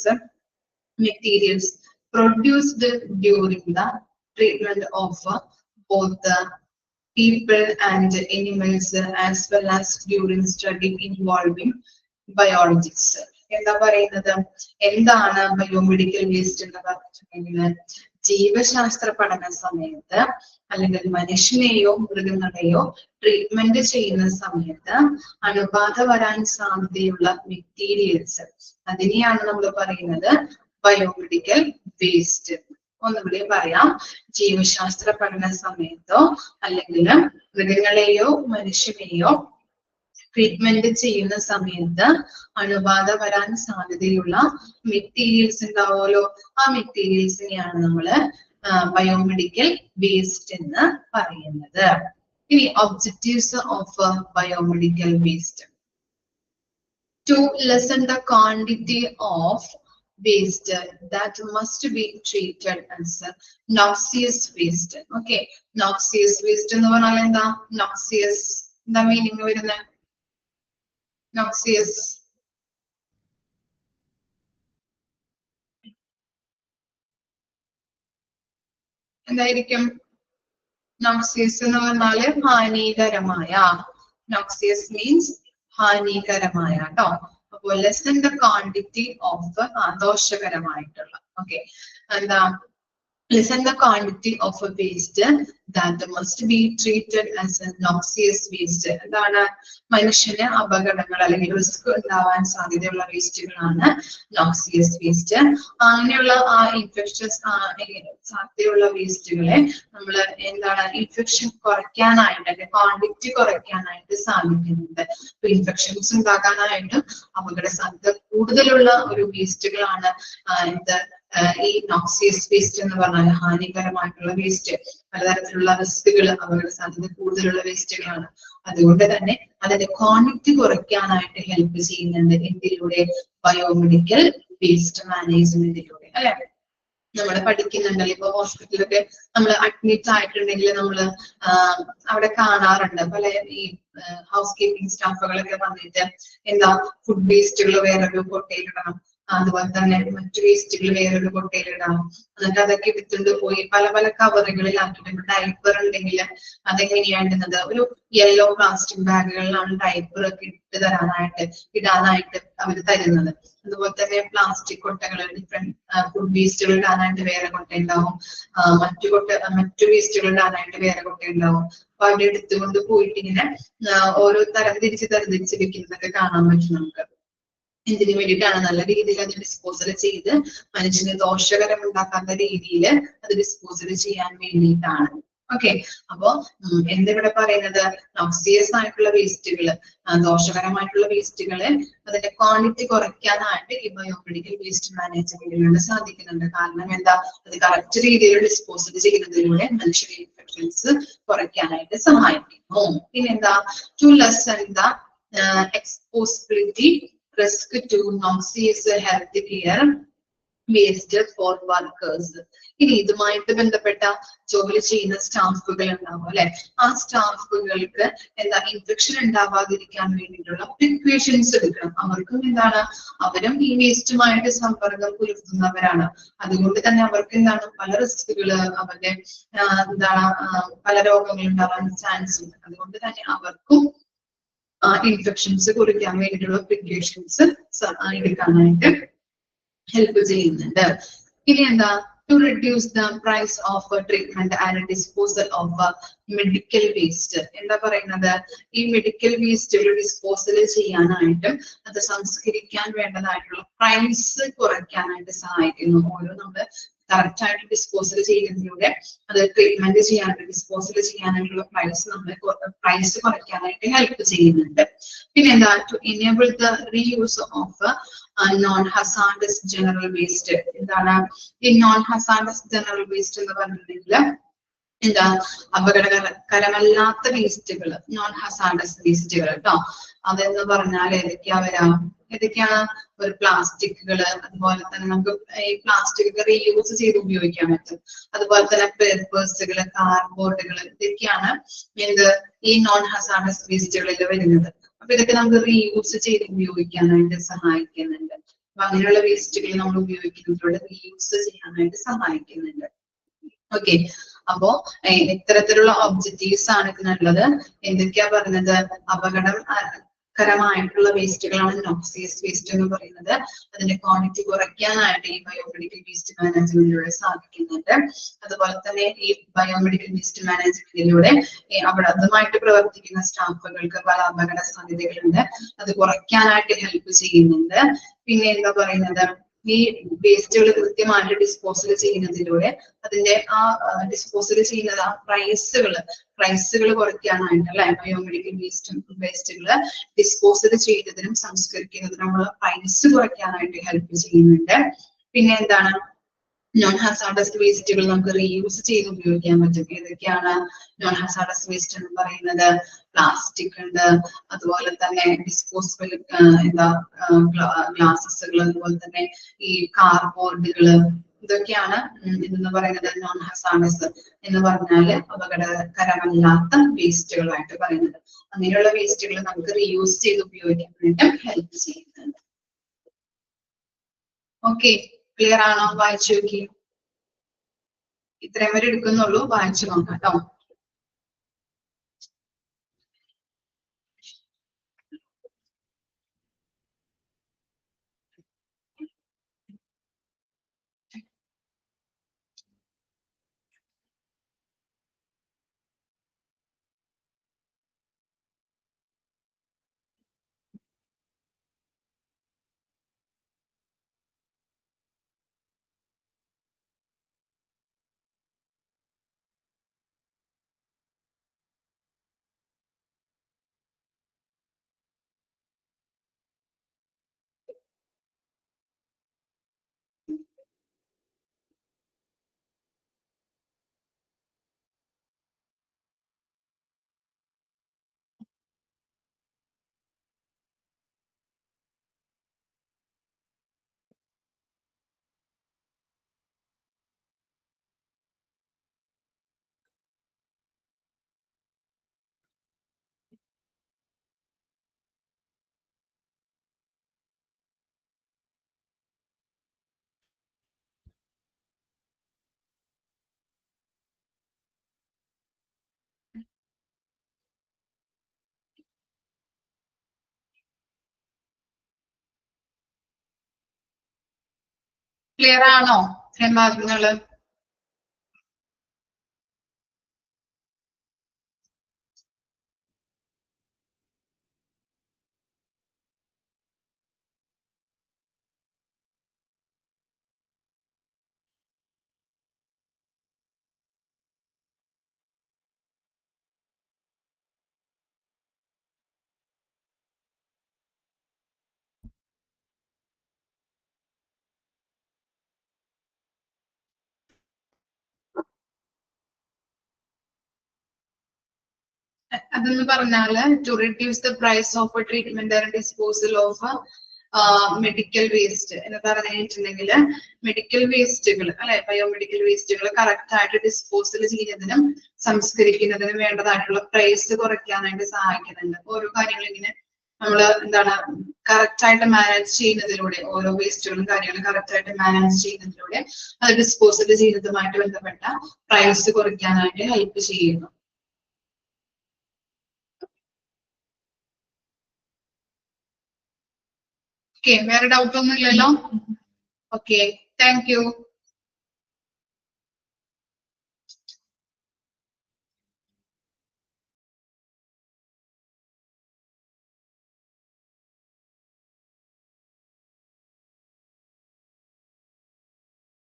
Speaker 1: materials produced during the treatment of both the people and animals as well as during study involving biologists. എന്താ പറയുന്നത്, എന്താണ് biomedical waste എന്ന് പറഞ്ഞിട്ടുണ്ടെങ്കിൽ ജീവശാസ്ത്ര പഠന സമയത്ത് അല്ലെങ്കിൽ മനുഷ്യനെയോ മൃഗങ്ങളെയോ treatment ചെയ്യുന്ന സമയത്ത് അണുബാധ വരാൻ സാധ്യതയുള്ള മെറ്റീരിയൽസ്, അതിനെയാണ് നമ്മൾ പറയുന്നത് ബയോമെഡിക്കൽ വേസ്റ്റ്. ഒന്നുകൂടി പറയാം, ജീവശാസ്ത്ര പഠന സമയത്തോ അല്ലെങ്കിൽ മൃഗങ്ങളെയോ മനുഷ്യനെയോ ട്രീറ്റ്മെന്റ് ചെയ്യുന്ന സമയത്ത് അണുബാധ വരാൻ സാധ്യതയുള്ള മെറ്റീരിയൽസ് ഉണ്ടാവുമല്ലോ, ആ മെറ്റീരിയൽസിനെയാണ് നമ്മള് ബയോമെഡിക്കൽ വേസ്റ്റ് എന്ന് പറയുന്നത്. ഇനി objectives of biomedical waste: to lessen the quantity of waste that must be treated as a noxious waste. Okay, noxious waste എന്ന് പറഞ്ഞാൽ എന്താ? Noxious എന്താ മീനിങ് വരുന്നത്? Noxious എന്തായിരിക്കും? Noxious എന്ന് പറഞ്ഞാല് ഹാനികരമായ. Noxious means ഹാനികരമായ ട്ടോ. അപ്പോൾ lessen the quantity of ദോഷകരമായിട്ടുള്ള. Okay, എന്താ? Lessen the quantity of a waste that must be treated as a noxious waste. എന്താണ്? മനുഷ്യന് അപകടങ്ങൾ അല്ലെങ്കിൽ റിസ്ക് ഉണ്ടാവാൻ സാധ്യതയുള്ള വേസ്റ്റുകളാണ് നോക്സിയസ് വേസ്റ്റ്. അങ്ങനെയുള്ള ആ ഇൻഫെക്ഷൻസ് സാധ്യതയുള്ള വേസ്റ്റുകളെ നമ്മൾ എന്താണ് ഇൻഫെക്ഷൻ കുറയ്ക്കാനായിട്ട് അല്ലെങ്കിൽ ക്വാണ്ടിറ്റി കുറയ്ക്കാനായിട്ട് സാധിക്കുന്നുണ്ട്. അപ്പൊ ഇൻഫെക്ഷൻസ് ഉണ്ടാകാനായിട്ടും അപകട സാധ്യത കൂടുതലുള്ള ഒരു വേസ്റ്റുകളാണ് എന്ത് ഈ നോക്സിയസ് വേസ്റ്റ് എന്ന് പറഞ്ഞാൽ ഹാനികരമായിട്ടുള്ള വേസ്റ്റ്. പലതരത്തിലുള്ള റിസ്കുകൾ അപകട സാധ്യത കൂടുതലുള്ള വേസ്റ്റുകളാണ്. അതുകൊണ്ട് തന്നെ അതിന്റെ ക്വാണ്ടിറ്റി കുറയ്ക്കാനായിട്ട് ഹെൽപ്പ് ചെയ്യുന്നുണ്ട് എന്തിലൂടെ? ബയോമെഡിക്കൽ വേസ്റ്റ് മാനേജ്മെന്റിലൂടെ അല്ലെ? നമ്മൾ പഠിക്കുന്നുണ്ടല്ലോ ഇപ്പൊ ഹോസ്പിറ്റലൊക്കെ നമ്മൾ അഡ്മിറ്റ് ആയിട്ടുണ്ടെങ്കിൽ നമ്മൾ അവിടെ കാണാറുണ്ട് പല ഈ ഹൗസ് കീപ്പിംഗ് സ്റ്റാഫുകളൊക്കെ വന്നിട്ട് എന്താ ഫുഡ് വേസ്റ്റുകൾ വേറൊരു കൊട്ടയിലിടണം, അതുപോലെ തന്നെ മറ്റു വേസ്റ്റുകൾ വേറൊരു കൊട്ടയിലിടാം, എന്നിട്ട് അതൊക്കെ എടുത്തുകൊണ്ട് പോയി പല പല കവറുകളിലാക്കിയിട്ട് ഡയപ്പർ ഉണ്ടെങ്കിൽ അതെങ്ങനെയാണ്ടുന്നത് ഒരു യെല്ലോ പ്ലാസ്റ്റിക് ബാഗുകളിലാണ് ഡയപ്പർ ഒക്കെ ഇടാനായിട്ട് അവർ തരുന്നത്. അതുപോലെ തന്നെ പ്ലാസ്റ്റിക് കൊട്ടകൾ ഡിഫറെന്റ് ഫുഡ് വേസ്റ്റുകൾ ഇടാനായിട്ട് വേറെ കൊട്ട ഉണ്ടാവും, മറ്റു വേസ്റ്റുകൾ ഇടാനായിട്ട് വേറെ കൊട്ട ഉണ്ടാവും. അപ്പൊ അവിടെ എടുത്തുകൊണ്ട് പോയിട്ട് ഇങ്ങനെ ഓരോ തരംതിരിച്ച് വെക്കുന്നതൊക്കെ കാണാൻ പറ്റും നമുക്ക്. എന്തിനു വേണ്ടിയിട്ടാണ്? നല്ല രീതിയിൽ അത് ഡിസ്പോസൽ ചെയ്ത് മനുഷ്യന് ദോഷകരം ഉണ്ടാക്കാത്ത രീതിയിൽ അത് ഡിസ്പോസൽ ചെയ്യാൻ വേണ്ടിയിട്ടാണ്. ഓക്കെ, അപ്പോ എന്തിവിടെ പറയുന്നത്? നോക്സിയസ് ആയിട്ടുള്ള വേസ്റ്റുകള്, ദോഷകരമായിട്ടുള്ള വേസ്റ്റുകള് അതിന്റെ ക്വാണ്ടിറ്റി കുറയ്ക്കാനായിട്ട് ഈ ബയോമെഡിക്കൽ വേസ്റ്റ് മാനേജ്മെന്റിലൂടെ സാധിക്കുന്നുണ്ട്. കാരണം എന്താ? അത് കറക്റ്റ് രീതിയിൽ ഡിസ്പോസൽ ചെയ്യുന്നതിലൂടെ മനുഷ്യരുടെ ഇൻഫെക്ഷൻസ് കുറയ്ക്കാനായിട്ട് സഹായിക്കുന്നു. പിന്നെന്താ? To lessen the exposibility risk to noxious healthcare waste for workers. ഇനി ഇതുമായിട്ട് ബന്ധപ്പെട്ട ജോലി ചെയ്യുന്ന സ്റ്റാഫുകൾ ഉണ്ടാവും അല്ലെ? ആ സ്റ്റാഫുകൾക്ക് എന്താ ഇൻഫെക്ഷൻ ഉണ്ടാവാതിരിക്കാൻ വേണ്ടിയിട്ടുള്ള പ്രിക്വേഷൻസ് എടുക്കണം. അവർക്കും എന്താണ്? അവരും ഈ വേസ്റ്റുമായിട്ട് സമ്പർക്കം പുലർത്തുന്നവരാണ്. അതുകൊണ്ട് തന്നെ അവർക്ക് എന്താണ്? പല റിസ്കുകള് അവരുടെ എന്താണ് പല രോഗങ്ങൾ ഉണ്ടാവാൻ ചാൻസ് ഉണ്ട്. അതുകൊണ്ട് തന്നെ അവർക്കും ഇൻഫെക്ഷൻസ് കുറയ്ക്കാൻ വേണ്ടിയിട്ടുള്ള പ്രിക്കോഷൻസ് എടുക്കാനായിട്ട് ഹെൽപ്പ് ചെയ്യുന്നുണ്ട്. ഇനി എന്താ? To reduce the price of treatment and disposal of medical waste. എന്താ പറയുന്നത്? ഈ മെഡിക്കൽ വേസ്റ്റുകൾ ഡിസ്പോസൽ ചെയ്യാനായിട്ടും അത് സംസ്കരിക്കാൻ വേണ്ടതായിട്ടുള്ള പ്രൈസ് കുറയ്ക്കാനായിട്ട് സഹായിക്കുന്നു. ഓരോ നമ്മള് കറക്റ്റ് ആയിട്ട് ഡിസ്പോസൽ ചെയ്യുന്നതിലൂടെ അത് ട്രീറ്റ്മെന്റ് ചെയ്യാനായിട്ട് ഡിസ്പോസൽ ചെയ്യാനായിട്ടുള്ള പ്രൈസ് കുറയ്ക്കാനായിട്ട് ഹെൽപ്പ് ചെയ്യുന്നുണ്ട്. പിന്നെ എന്താ? To enable the reuse of non hazardous general waste. എന്താണ് ഈ നോൺ ഹസാർഡസ് ജനറൽ വേസ്റ്റ് എന്ന് പറഞ്ഞിട്ടുണ്ടെങ്കിൽ എന്താ? അപകടകരമല്ലാത്ത വേസ്റ്റുകൾ, നോൺ ഹസാർഡസ് വേസ്റ്റുകൾ കേട്ടോ. അതെന്ന് പറഞ്ഞാൽ ഏതൊക്കെയാണ്? ഒരു പ്ലാസ്റ്റിക്കുകള്, അതുപോലെ തന്നെ നമുക്ക് ഈ പ്ലാസ്റ്റിക് റീയൂസ് ചെയ്ത് ഉപയോഗിക്കാൻ പറ്റും. അതുപോലെ തന്നെ പേപ്പേഴ്സുകള്, കാർഡ്ബോർഡുകള്, ഇതൊക്കെയാണ് ഈ നോൺ ഹസാർഡസ് വേസ്റ്റുകളിൽ വരുന്നത്. അപ്പൊ ഇതൊക്കെ നമുക്ക് റീയൂസ് ചെയ്ത് ഉപയോഗിക്കാനായിട്ട് സഹായിക്കുന്നുണ്ട്. അപ്പൊ അങ്ങനെയുള്ള വേസ്റ്റുകൾ നമ്മൾ ഉപയോഗിക്കുന്നതിലൂടെ റീയൂസ് ചെയ്യാനായിട്ട് സഹായിക്കുന്നുണ്ട്. ഓക്കെ, അപ്പോ ഇത്തരത്തിലുള്ള ഒബ്ജക്റ്റീവ്സ് ആണ് ഇതിനുള്ളത്. എന്തൊക്കെയാ പറയുന്നത്? അപകടകരമായിട്ടുള്ള വേസ്റ്റുകളാണ് നോക്സിയസ് വേസ്റ്റ് എന്ന് പറയുന്നത്. അതിന്റെ ക്വാണ്ടിറ്റി കുറയ്ക്കാനായിട്ട് ഈ ബയോമെഡിക്കൽ വേസ്റ്റ് മാനേജ്മെന്റിലൂടെ സാധിക്കുന്നുണ്ട്. അതുപോലെ തന്നെ ഈ ബയോമെഡിക്കൽ വേസ്റ്റ് മാനേജ്മെന്റിലൂടെ അതുമായിട്ട് പ്രവർത്തിക്കുന്ന സ്റ്റാഫുകൾക്ക് പല അപകട സാധ്യതകളുണ്ട്, അത് കുറയ്ക്കാനായിട്ട് ഹെൽപ്പ് ചെയ്യുന്നുണ്ട്. പിന്നെ എന്താ പറയുന്നത്? ഈ വേസ്റ്റുകൾ കൃത്യമായിട്ട് ഡിസ്പോസൽ ചെയ്യുന്നതിലൂടെ അതിന്റെ ആ ഡിസ്പോസൽ ചെയ്യുന്നത് ആ പ്രൈസുകൾ കുറയ്ക്കാനായിട്ട് അല്ലെ? ബയോമെഡിക്കൽ വേസ്റ്റുകൾ ഡിസ്പോസൽ ചെയ്യുന്നതിനും സംസ്കരിക്കുന്നതിനുമുള്ള പ്രൈസ് കുറയ്ക്കാനായിട്ട് ഹെൽപ്പ് ചെയ്യുന്നുണ്ട്. പിന്നെ എന്താണ്? നോൺ ഹസാർഡസ് വേസ്റ്റുകൾ നമുക്ക് റീയൂസ് ചെയ്ത് ഉപയോഗിക്കാൻ പറ്റും. ഏതൊക്കെയാണ് നോൺ ഹസാർഡസ് വേസ്റ്റ് എന്ന് പറയുന്നത്? പ്ലാസ്റ്റിക് ഉണ്ട്, അതുപോലെ തന്നെ ഡിസ്പോസിബിൾ എന്താ ഗ്ലാസസുകൾ, അതുപോലെ തന്നെ ഈ കാർബോർഡുകള്, ഇതൊക്കെയാണ് എന്ന് പറയുന്നത് നോൺ ഹസാർഡസ് എന്ന് പറഞ്ഞാല് അപകടകരമല്ലാത്ത വേസ്റ്റുകളായിട്ട് പറയുന്നത്. അങ്ങനെയുള്ള വേസ്റ്റുകൾ നമുക്ക് റീയൂസ് ചെയ്ത് ഉപയോഗിക്കാൻ വേണ്ടി ഹെൽപ്പ് ചെയ്യുന്നുണ്ട്. ഓക്കെ, ക്ലിയർ ആണോ? വായിച്ചു നോക്കി. ഇത്രയും വരെ എടുക്കുന്നുള്ളൂ, വായിച്ചു നോക്കാം കേട്ടോ. ക്ലിയർ ആണോ ഇത്രയും ഭാഗങ്ങള്? അതെന്ന് പറഞ്ഞാല് to reduce the price of treatment and disposal of medical waste എന്ന് പറഞ്ഞിട്ടുണ്ടെങ്കിൽ മെഡിക്കൽ വേസ്റ്റുകൾ അല്ലെ, ബയോമെഡിക്കൽ വേസ്റ്റുകൾ കറക്റ്റ് ആയിട്ട് ഡിസ്പോസൽ ചെയ്യുന്നതിനും സംസ്കരിക്കുന്നതിനും വേണ്ടതായിട്ടുള്ള പ്രൈസ് കുറയ്ക്കാനായിട്ട് സഹായിക്കുന്നുണ്ട്. ഓരോ കാര്യങ്ങളും ഇങ്ങനെ നമ്മൾ എന്താണ് കറക്റ്റ് ആയിട്ട് മാനേജ് ചെയ്യുന്നതിലൂടെ, ഓരോ വേസ്റ്റുകളും കാര്യങ്ങളും കറക്റ്റ് ആയിട്ട് മാനേജ് ചെയ്യുന്നതിലൂടെ അത് ഡിസ്പോസൽ ചെയ്യുന്നതുമായിട്ട് ബന്ധപ്പെട്ട പ്രൈസ് കുറയ്ക്കാനായിട്ട് ഹെൽപ്പ് ചെയ്യുന്നു. ഓക്കെ, വേറെ ഡൗട്ട് ഒന്നും ഇല്ലല്ലോ? Okay, thank you.